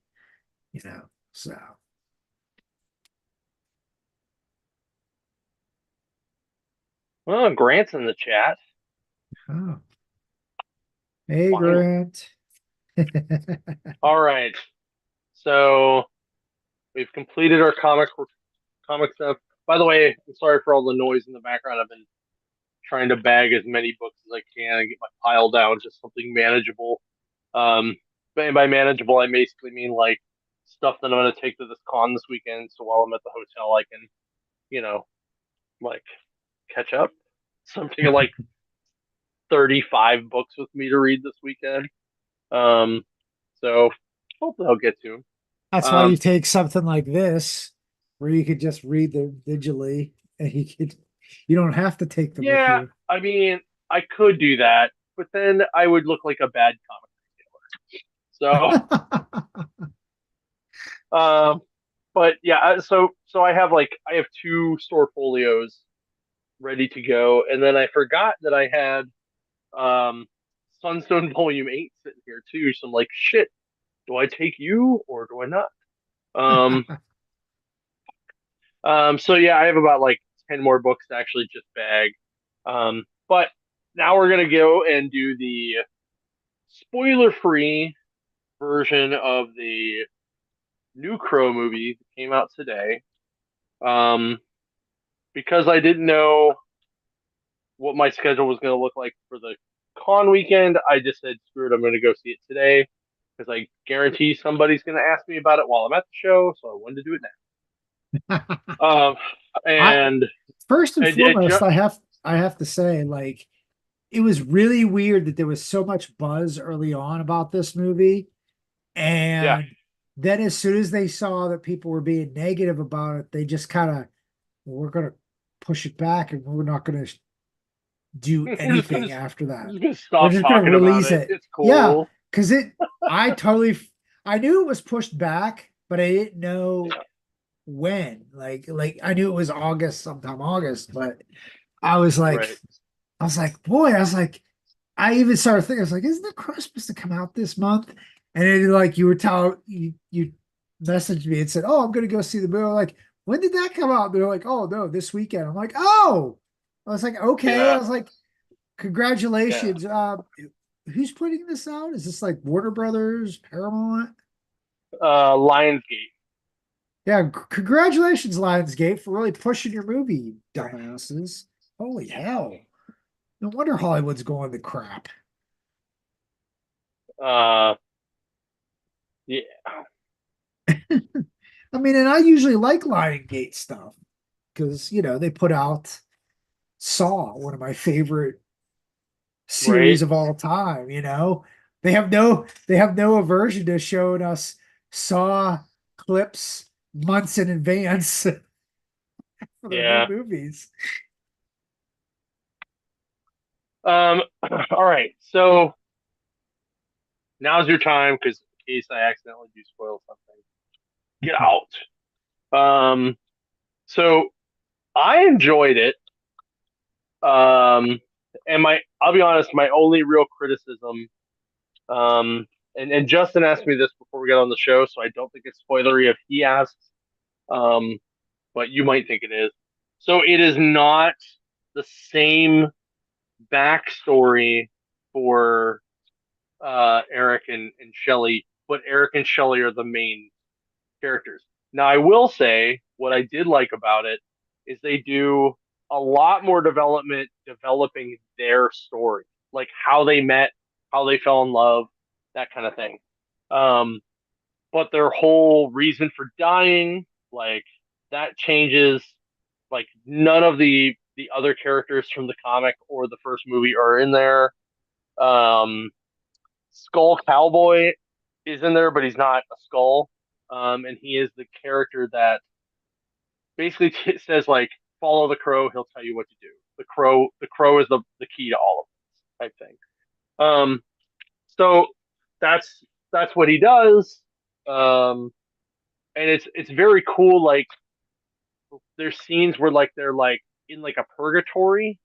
you know. So well, Grant's in the chat. oh. Hey Finally. Grant. All right. So we've completed our comic stuff. By the way, I'm sorry for all the noise in the background. I've been trying to bag as many books as I can and get my pile down to something manageable. But by manageable, I basically mean like stuff that I'm going to take to this con this weekend. So while I'm at the hotel, I can, you know, like catch up. So I'm taking like 35 books with me to read this weekend. Um, so hopefully I'll get to them. That's why you Um, take something like this, where you could just read them digitally, and you don't have to take them with yeah, you. I mean, I could do that, but then I would look like a bad comic retailer. So, but yeah, so I have two store folios ready to go, and then I forgot that I had Sunstone Volume 8 sitting here too. So I'm like, shit, do I take you or do I not? Um, so yeah, I have about like 10 more books to actually just bag. But now we're gonna go and do the spoiler-free version of the new Crow movie that came out today. Um, because I didn't know what my schedule was going to look like for the con weekend, I just said, screw it, I'm going to go see it today because I guarantee somebody's going to ask me about it while I'm at the show. So I wanted to do it now. I And First and it foremost, just, I have to say, like, it was really weird that there was so much buzz early on about this movie. yeah, And then as soon as they saw that people were being negative about it, they just kind of, we're going to push it back and we're not going to do we're just going anything to after we're that. just going to We're stop just going to talking about release it. it. It's Yeah, cool. because I totally, I knew it was pushed back, but I didn't know Yeah, when. Like I knew it was August, sometime August, but I was like, right. boy, I was like, I even started thinking, I was like, isn't the Crow supposed to come out this month? And then like you were telling you messaged me and said, oh, I'm gonna go see the movie. I'm like, when did that come out? They're like, oh no, this weekend. I'm like, oh, I was like, okay. I Yeah, was like, yeah. congratulations. Who's putting this out? Is this like Warner Brothers, Paramount? Lionsgate. Yeah, congratulations, Lionsgate, for really pushing your movie, you dumbasses. Holy hell. No wonder Hollywood's going to crap. Uh, yeah, I mean, and I usually like Lionsgate stuff because, they put out Saw, one of my favorite right. series of all time, you know. They have no aversion to showing us Saw clips months in advance for their new Yeah. movies. Um. All right. So now's your time because in case I accidentally do spoil something, get out. Um. So I enjoyed it. And I'll be honest, my only real criticism, um, and Justin asked me this before we got on the show, so I don't think it's spoilery if he asks, um, but you might think it is. So it is not the same backstory for Eric and Shelley, but Eric and Shelley are the main characters. Now, I will say what I did like about it is they do a lot more development developing their story, like how they met, how they fell in love, that kind of thing. Um, but their whole reason for dying, like that changes. Like none of the other characters from the comic or the first movie are in there. Um, Skull Cowboy is in there, but he's not a skull. And he is the character that basically says like, follow the crow, he'll tell you what to do. The crow is the key to all of this type thing. Um, so that's what he does. Um, and it's very cool. Like there's scenes where like they're like in like a purgatory,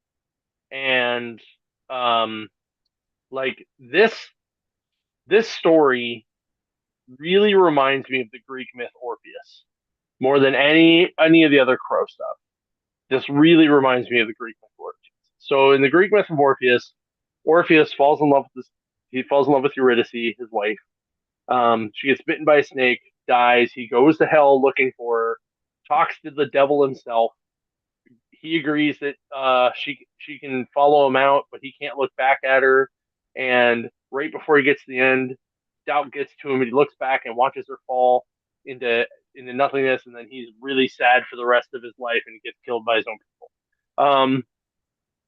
and um, like this story really reminds me of the Greek myth Orpheus more than any of the other crow stuff. This really reminds me of the Greek myth Orpheus. So in the Greek myth of Orpheus, Orpheus falls in love with this. He falls in love with Eurydice, his wife. She gets bitten by a snake, dies. He goes to hell looking for her, talks to the devil himself. He agrees that she can follow him out, but he can't look back at her. And right before he gets to the end, doubt gets to him, and he looks back and watches her fall into nothingness, and then he's really sad for the rest of his life, and he gets killed by his own people.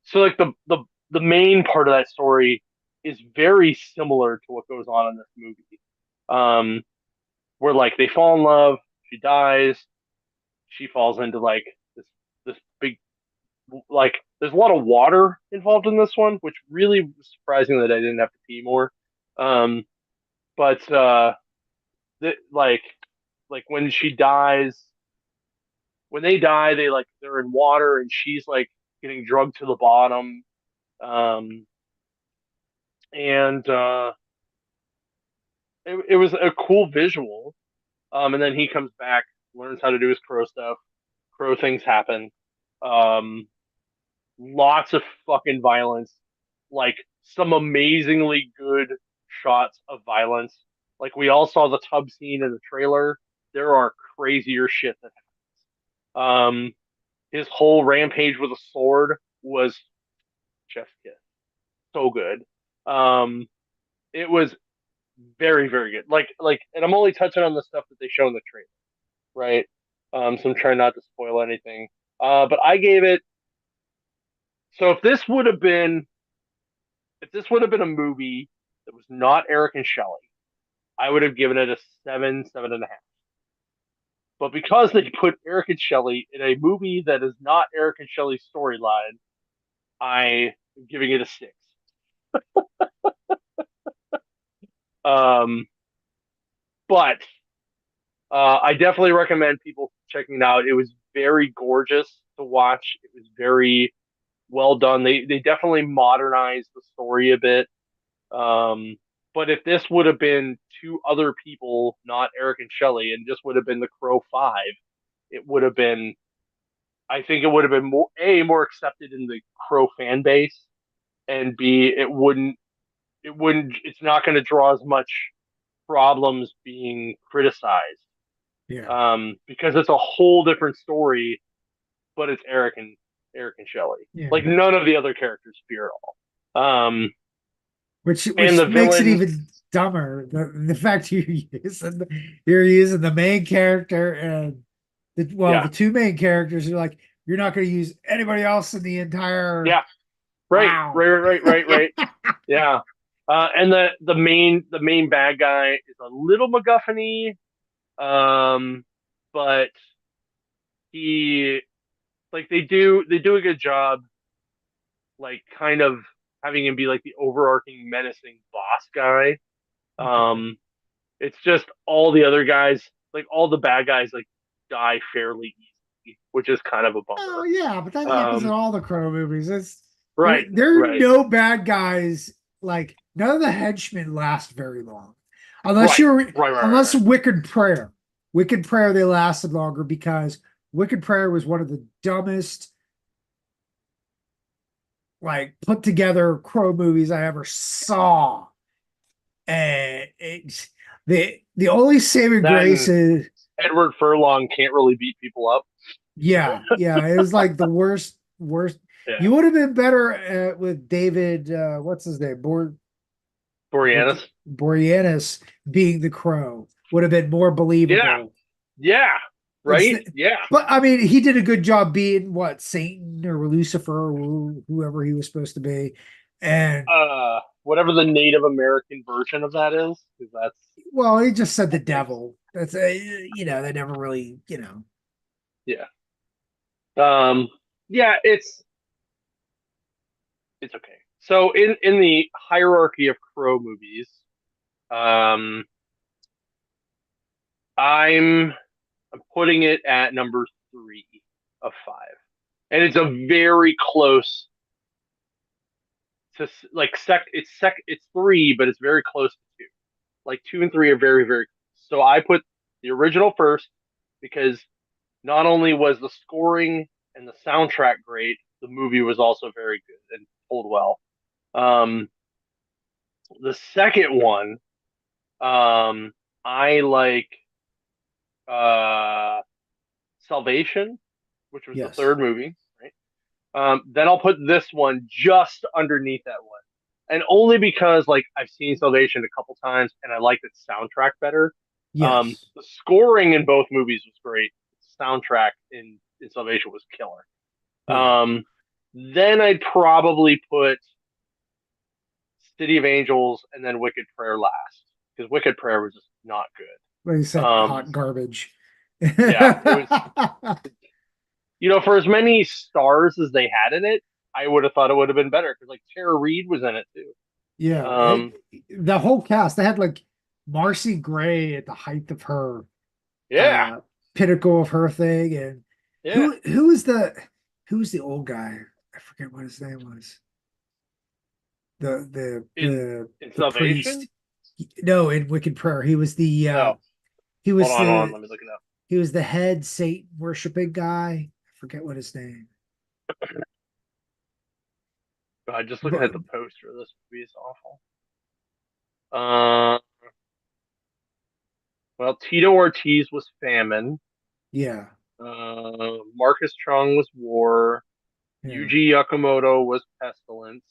So like the main part of that story is very similar to what goes on in this movie. Um, where like they fall in love, she dies, she falls into like this big like there's a lot of water involved in this one, which really was surprising that I didn't have to pee more. Um, but like when she dies, when they die, they're in water and she's like getting drugged to the bottom. Um, and it was a cool visual. And then he comes back, learns how to do his crow stuff. Crow things happen. Um, Lots of fucking violence, like some amazingly good shots of violence. Like we all saw the tub scene in the trailer. There are crazier shit that happens. His whole rampage with a sword was chef's kiss. So good. Um, it was very very good. And I'm only touching on the stuff that they show in the trailer, right? So I'm trying not to spoil anything. But I gave it. So if this would have been a movie that was not Eric and Shelley, I would have given it a 7.5. But because they put Eric and Shelley in a movie that is not Eric and Shelley's storyline, I am giving it a 6. Um, but I definitely recommend people checking it out. It was very gorgeous to watch. It was very well done. They definitely modernized the story a bit. Um, but if this would have been two other people, not Eric and Shelley, and just would have been the Crow Five, it would have been. I think it would have been more accepted in the Crow fan base, and B, it wouldn't. It's not going to draw as much problems being criticized, Yeah. because it's a whole different story, but it's Eric and Shelley. Yeah. Like none of the other characters appear at all. And Which the makes it villain, even dumber. The fact you're using the main character and yeah, the two main characters, you're not going to use anybody else in the entire. yeah, right, Wow. right, right, right, right, yeah. And the main bad guy is a little MacGuffin-y, but he like they do a good job, like kind of having him be like the overarching menacing boss guy. Okay. Um, it's just all the other guys, like all the bad guys, like die fairly easily, which is kind of a Oh bummer. yeah, but that happens in Um, all the Crow movies. right, There are right, no bad guys. Like none of the henchmen last very long, unless right, you're right, right, right, unless right. Wicked Prayer. Wicked Prayer they lasted longer because Wicked Prayer was one of the dumbest put together Crow movies I ever saw. And the only saving That grace and is Edward Furlong can't really beat people up. yeah, it was like the worst. Yeah, You would have been better with David, what's his name? Boreanaz. Boreanaz being the crow would have been more Yeah, believable. yeah, right, Instead, yeah. but I mean, he did a good job being what Satan or Lucifer, or whoever he was supposed to be, and Whatever the Native American version of that is, because that's well, he just said I the think devil. That's they never really, yeah. Um, yeah, it's okay. So in the hierarchy of Crow movies, um, I'm I'm putting it at number 3 of 5, and it's a very close to like it's 3, but it's very close to 2. Like 2 and 3 are very very close. So I put the original first because not only was the scoring and the soundtrack great, the movie was also very good and told well. Um, the second one, um, I like uh, Salvation, which was the yes, third movie, right? Then I'll put this one just underneath that one, and only because like I've seen Salvation a couple times and I like the soundtrack better. yes, The scoring in both movies was great. The soundtrack in Salvation was killer. yeah. Then I'd probably put City of Angels and then Wicked Prayer last because Wicked Prayer was just not Like you good. said, hot garbage. Yeah, it was. For as many stars as they had in it, I would have thought it would have been better because like Tara Reid was in it too. Yeah, Um, the whole cast, they had like Marcy Gray at the height of her yeah, uh pinnacle of her thing, and yeah. who was the old guy? I forget what his name was. The the In the in the Salvation. priest. No, in Wicked Prayer. Oh, He hold was on, hold on. the Let me look it up. he was the head Satan worshiping guy. I forget what his name. God, just looking But at the poster, this movie is awful. Uh, well, Tito Ortiz was Famine. yeah, Marcus Chung was War. yeah, Yuji Yakamoto was Pestilence.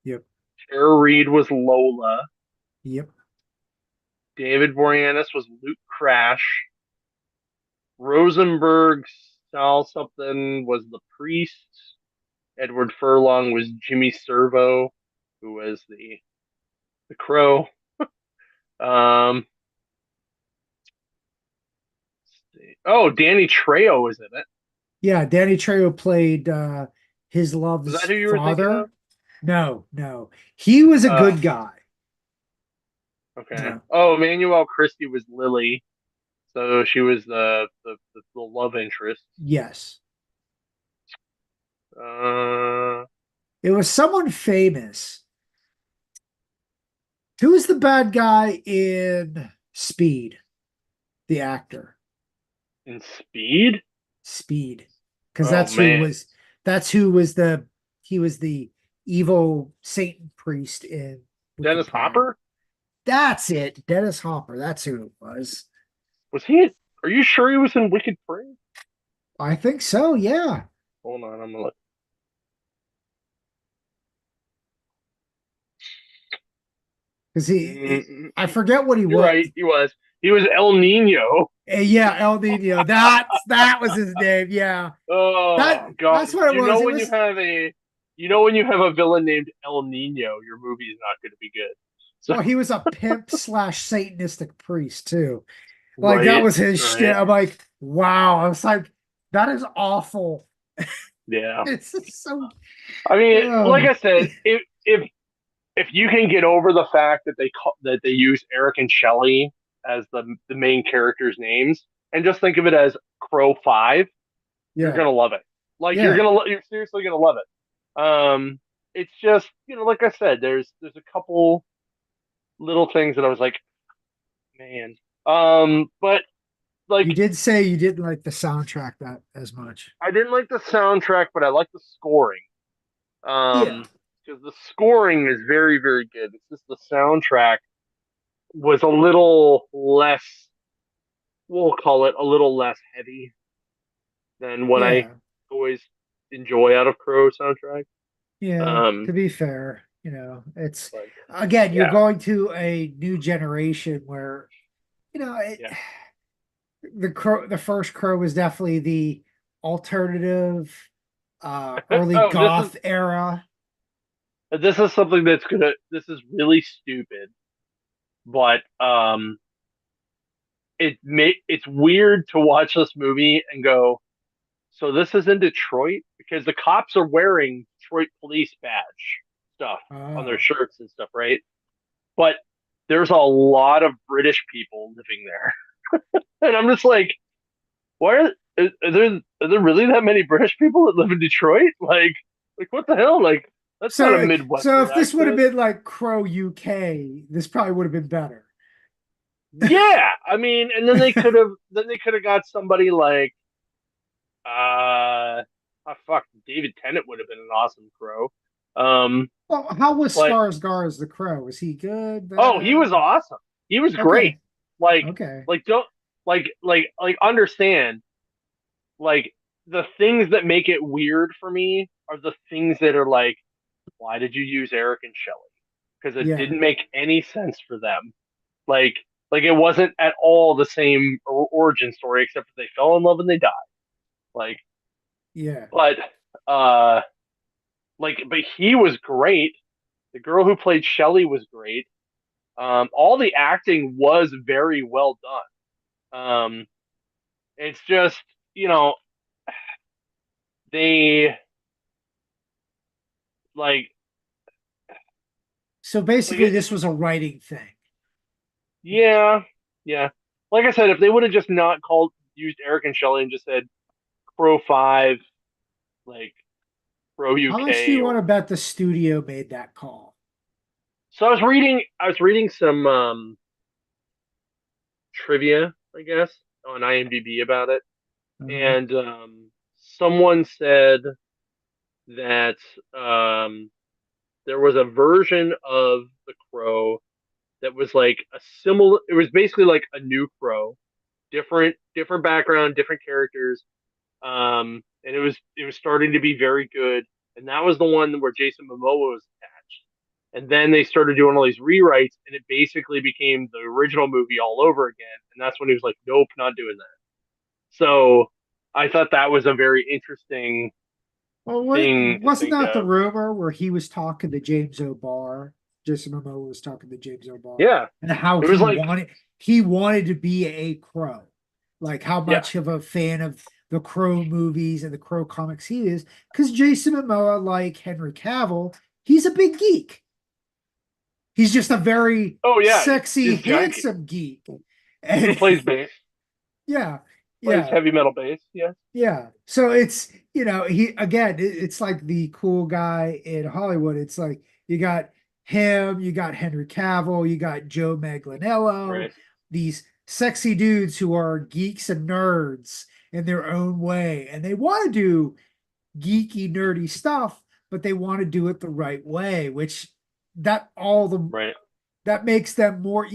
yep, Tara Reid was Lola. yep. David Boreanaz was Luke Crash. Rosenberg Sal something was the priest. Edward Furlong was Jimmy Servo, who was the crow. Um, oh, Danny Trejo was in it. Yeah, Danny Trejo played his Was that love's who you were thinking of? father. No, no. He was a Uh, good guy. Okay. Yeah. Oh, Emmanuel Christie was Lily, so she was the love interest. Yes. Uh, It was someone famous. Who was the bad guy in Speed? The actor. in Speed. Speed. Because Oh man, that's who was the he was the evil Satan priest in Wicked Dennis Plan. Hopper. That's it. Dennis Hopper. That's who it was. Was he? Are you sure he was in Wicked Prey? I think so, yeah. Hold on, I'm gonna look. Because Mm, I forget what he you're was. right. He was. He was El Nino. Yeah, El Nino. That was his name. Yeah. Oh God! That's what it You was. know It when you was have a, you know when you have a villain named El Nino, your movie is not going to be good. So well, he was a pimp slash Satanistic priest too. Like that right, was his shit. right, I'm like, wow. I was like, that is awful. yeah. It's so I mean, like uh, I said, if you can get over the fact that that they use Eric and Shelley as the main characters' names, and just think of it as Crow Five, you're yeah, gonna love it. Like yeah. you're seriously gonna love it. It's just like I said, there's a couple little things that I was like, man. But like You did say you didn't like the soundtrack that as much. I didn't like the soundtrack, but I like the scoring. Yeah. Because the scoring is very, very good. It's just the soundtrack was a little less, we'll call it a little less heavy than what I Yeah. always enjoy out of Crow soundtrack. Yeah. To Um, be fair, it's but again, you're yeah, going to a new generation where, you know, it, yeah. the first Crow was definitely the alternative, early Oh, goth era. this is something this is really stupid, but it's weird to watch this movie and go, so this is in Detroit because the cops are wearing Detroit police badge stuff on their Oh. shirts and stuff, right? But there's a lot of British people living there, and I'm just like, why are there really that many British people that live in Detroit? Like what the hell? Like that's not a So Midwestern if this would have accent. been like Crow UK, this probably would have been better. Yeah, I mean, and then they could have got somebody like fuck, David Tennant would have been an awesome Crow. Um, Well, how was but Skarsgård as the Crow? Was he good, oh, he was bad? awesome. He was great. Okay, Like, okay, don't understand. Like the things that make it weird for me are the things that are like, why did you use Eric and Shelley? Because it yeah, didn't make any sense for them. Like, like it wasn't at all the same origin story, except that they fell in love and they died. Like, yeah. but uh, but he was great. The girl who played Shelley was great. All the acting was very well done. It's just, you know, they like, So like basically, it, this was a writing thing. yeah, yeah. Like I said, if they would have just not used Eric and Shelley and just said Pro Five, like Pro How much do UK, you want or to bet the studio made that call? so I was reading some trivia, I guess, on IMDb about it, Uh-huh. and someone said that um there was a version of the Crow that was like a similar. It was basically like a new Crow, different background, different characters. And it was starting to be very good. And that was the one where Jason Momoa was attached. And then they started doing all these rewrites, and it basically became the original movie all over again. And that's when he was like, "Nope, not doing that." So I thought that was a very interesting Well, thing to wasn't think that the of. rumor where he was talking to James O'Barr? Jason Momoa was talking to James O'Barr, Yeah, and how it was like, he wanted to be a Crow, like how yeah, much of a fan of the Crow movies and the Crow comics he is, because Jason Momoa, like Henry Cavill, he's a big geek. He's just a very Oh yeah, sexy, he's gigantic. handsome geek. Who And plays bass? yeah, Plays yeah, heavy metal bass. Yes. yeah. So it's, he again, it's like the cool guy in Hollywood. It's like you got him, you got Henry Cavill, you got Joe Manganiello, Right. these sexy dudes who are geeks and nerds in their own way. And they want to do geeky, nerdy stuff, but they want to do it the right way, which that all the Right. that makes them more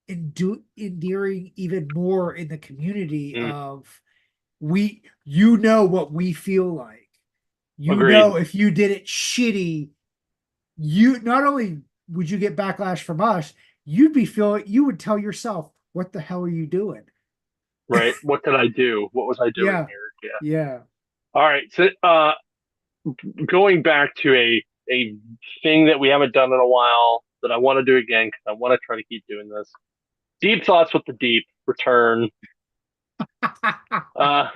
endearing even more in the community Mm, of you know what we feel like. You agreed. know if you did it shitty, you not only would you get backlash from us, you would tell yourself, what the hell are you doing? Right. What did I do? What was I doing Yeah. here? Yeah. Yeah. All right. So, going back to a thing that we haven't done in a while that I want to do again because I want to try to keep doing this. Deep thoughts with the deep return. Uh,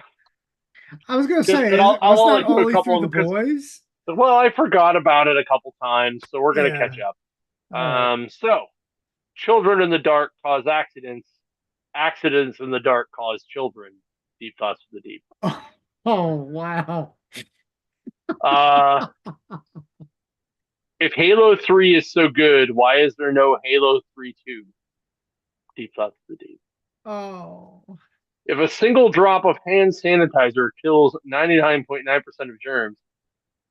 I was gonna just say, and I'll was that only put a only couple through of the them because boys? well I forgot about it a couple times, so we're gonna Yeah. catch up. All right. So children in the dark cause accidents. Accidents in the dark cause children. Deep thoughts with the deep. Oh, wow. Uh, if Halo 3 is so good, why is there no Halo 3 2? Deep thoughts with the deep. Oh. If a single drop of hand sanitizer kills 99.9% of germs,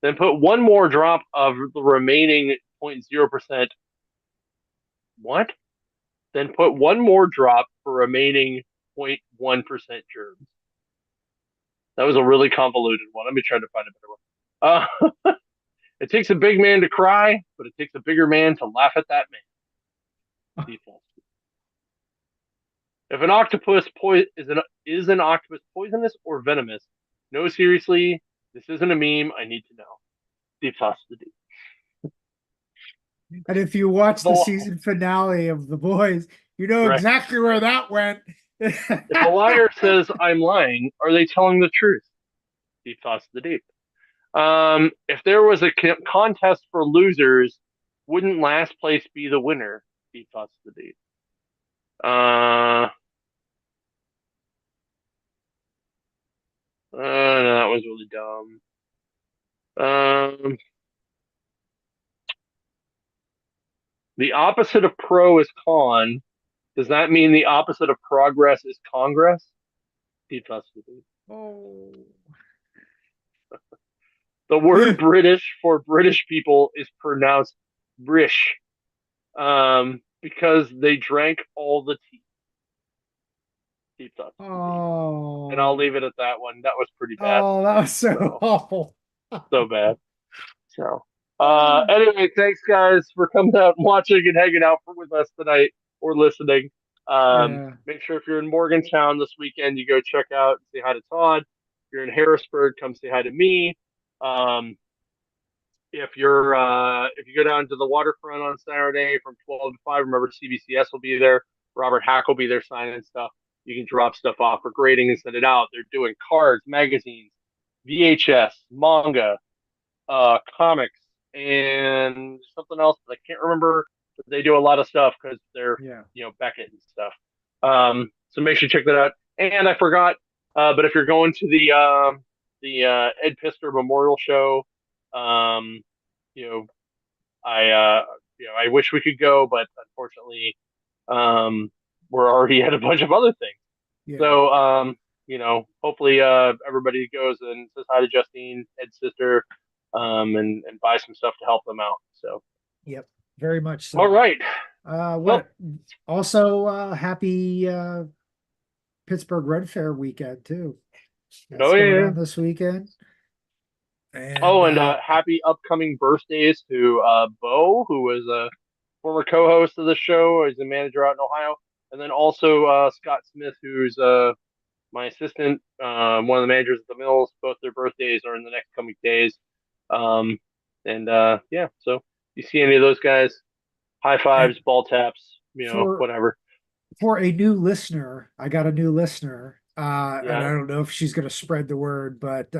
then put one more drop of the remaining 0.0%. What? Then put one more drop for remaining 0.1% germs. That was a really convoluted one. Let me try to find a better one. It takes a big man to cry, but it takes a bigger man to laugh at that man. Default. If an octopus is an octopus poisonous or venomous? No, seriously, this isn't a meme. I need to know. Deep thoughts to the deep. And if you watch the The, season finale of The Boys, you know right. exactly where that went. If a liar says I'm lying, are they telling the truth? Deep thoughts to the deep. If there was a contest for losers, wouldn't last place be the winner? Deep thoughts to the deep. No, that was really dumb. The opposite of pro is con. Does that mean the opposite of progress is congress? Deep thoughts to the deep. Oh. The word British for British people is pronounced brish, because they drank all the tea. Deep thoughts to the deep. And I'll Oh. leave it at that one. That was pretty bad. Oh, that was so So awful. so bad. So anyway, thanks guys for coming out and watching and hanging out with us tonight or listening. Yeah. Make sure if you're in Morgantown this weekend, you go check out and say hi to Todd. If you're in Harrisburg, come say hi to me. Um, if you go down to the waterfront on Saturday from 12 to 5, remember CBCS will be there. Robert Hack will be there signing stuff. You can drop stuff off for grading and send it out. They're doing cards, magazines, VHS, manga, comics, and something else that I can't remember. But they do a lot of stuff because they're Yeah. Beckett and stuff. So make sure you check that out. And I forgot, but if you're going to the Ed Pister Memorial Show, um, you know, I wish we could go, but unfortunately, um, we're already at a bunch of other things. Yeah. So, hopefully, everybody goes and says hi to Justine, Ed's sister, and buy some stuff to help them out. So, Yep. Very much all so. right. Well, What also happy Pittsburgh Red Fair weekend too. That's oh going yeah. on this weekend. And Oh, and happy upcoming birthdays to Bo, who was a former co-host of the show. He's a manager out in Ohio, and then also Scott Smith, who's my assistant, one of the managers at the Mills. Both their birthdays are in the next coming days. Um, and yeah, so you see any of those guys, high and fives, ball taps, for whatever. for a new listener, I got a new listener. And I Yeah. don't know if she's going to spread the word, but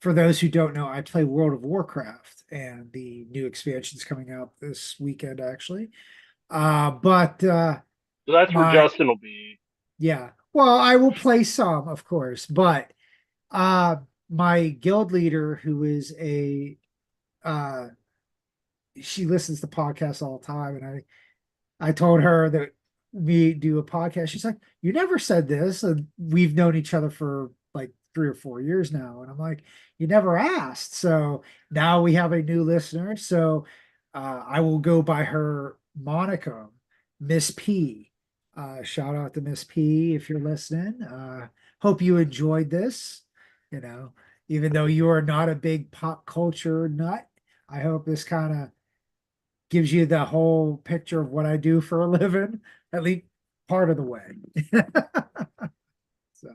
for those who don't know, I play World of Warcraft, and the new expansion's coming out this weekend, actually. But So that's where my Justin will be. yeah, well, I will play some, of course, but uh, my guild leader, who is a uh, she listens to podcasts all the time, and I told her that we do a podcast. She's like, "You never said this." And we've known each other for like 3 or 4 years now. And I'm like, "You never asked." So now we have a new listener. So I will go by her moniker, Miss P. Shout out to Miss P if you're listening. Hope you enjoyed this. You know, even though you are not a big pop culture nut, I hope this kind of gives you the whole picture of what I do for a living, at least part of the way. So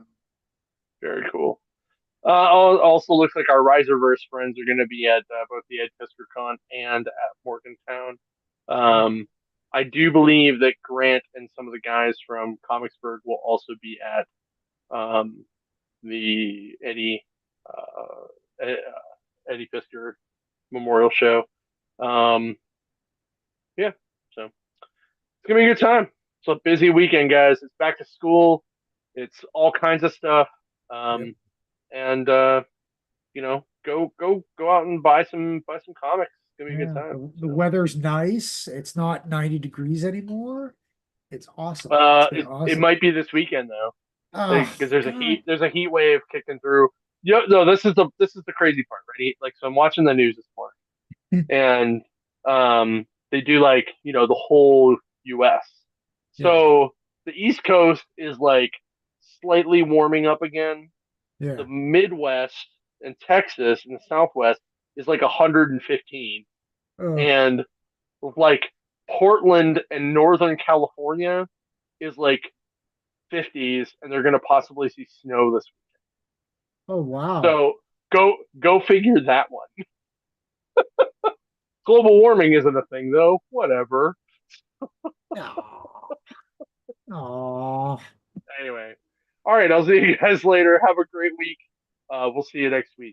Very cool. Also looks like our Riserverse friends are going to be at both the Ed PiskerCon and at Morgantown. Um, I do believe that Grant and some of the guys from Comicsburg will also be at the Eddie Pisker Memorial Show. Um, yeah, so it's gonna be a good time. It's a busy weekend, guys. It's back to school. It's all kinds of stuff. yep. Um, and go out and buy some comics. It's gonna be a good Yeah, time. the So weather's nice. It's not 90 degrees anymore. It's awesome. It's been it awesome. might be this weekend though, Oh because there's a God. heat wave kicking through. Yeah, no, this is the crazy part, right? Like, so I'm watching the news this morning, and they do, like, the whole U.S. Yeah, So the East Coast is like slightly warming up again. The yeah. Midwest and Texas and the Southwest is like 115, Oh, and like Portland and Northern California is like 50s, and they're gonna possibly see snow this week. oh wow. So go figure that one. Global warming isn't a thing though. Whatever. Oh, oh. Anyway, all right. I'll see you guys later. Have a great week. We'll see you next week.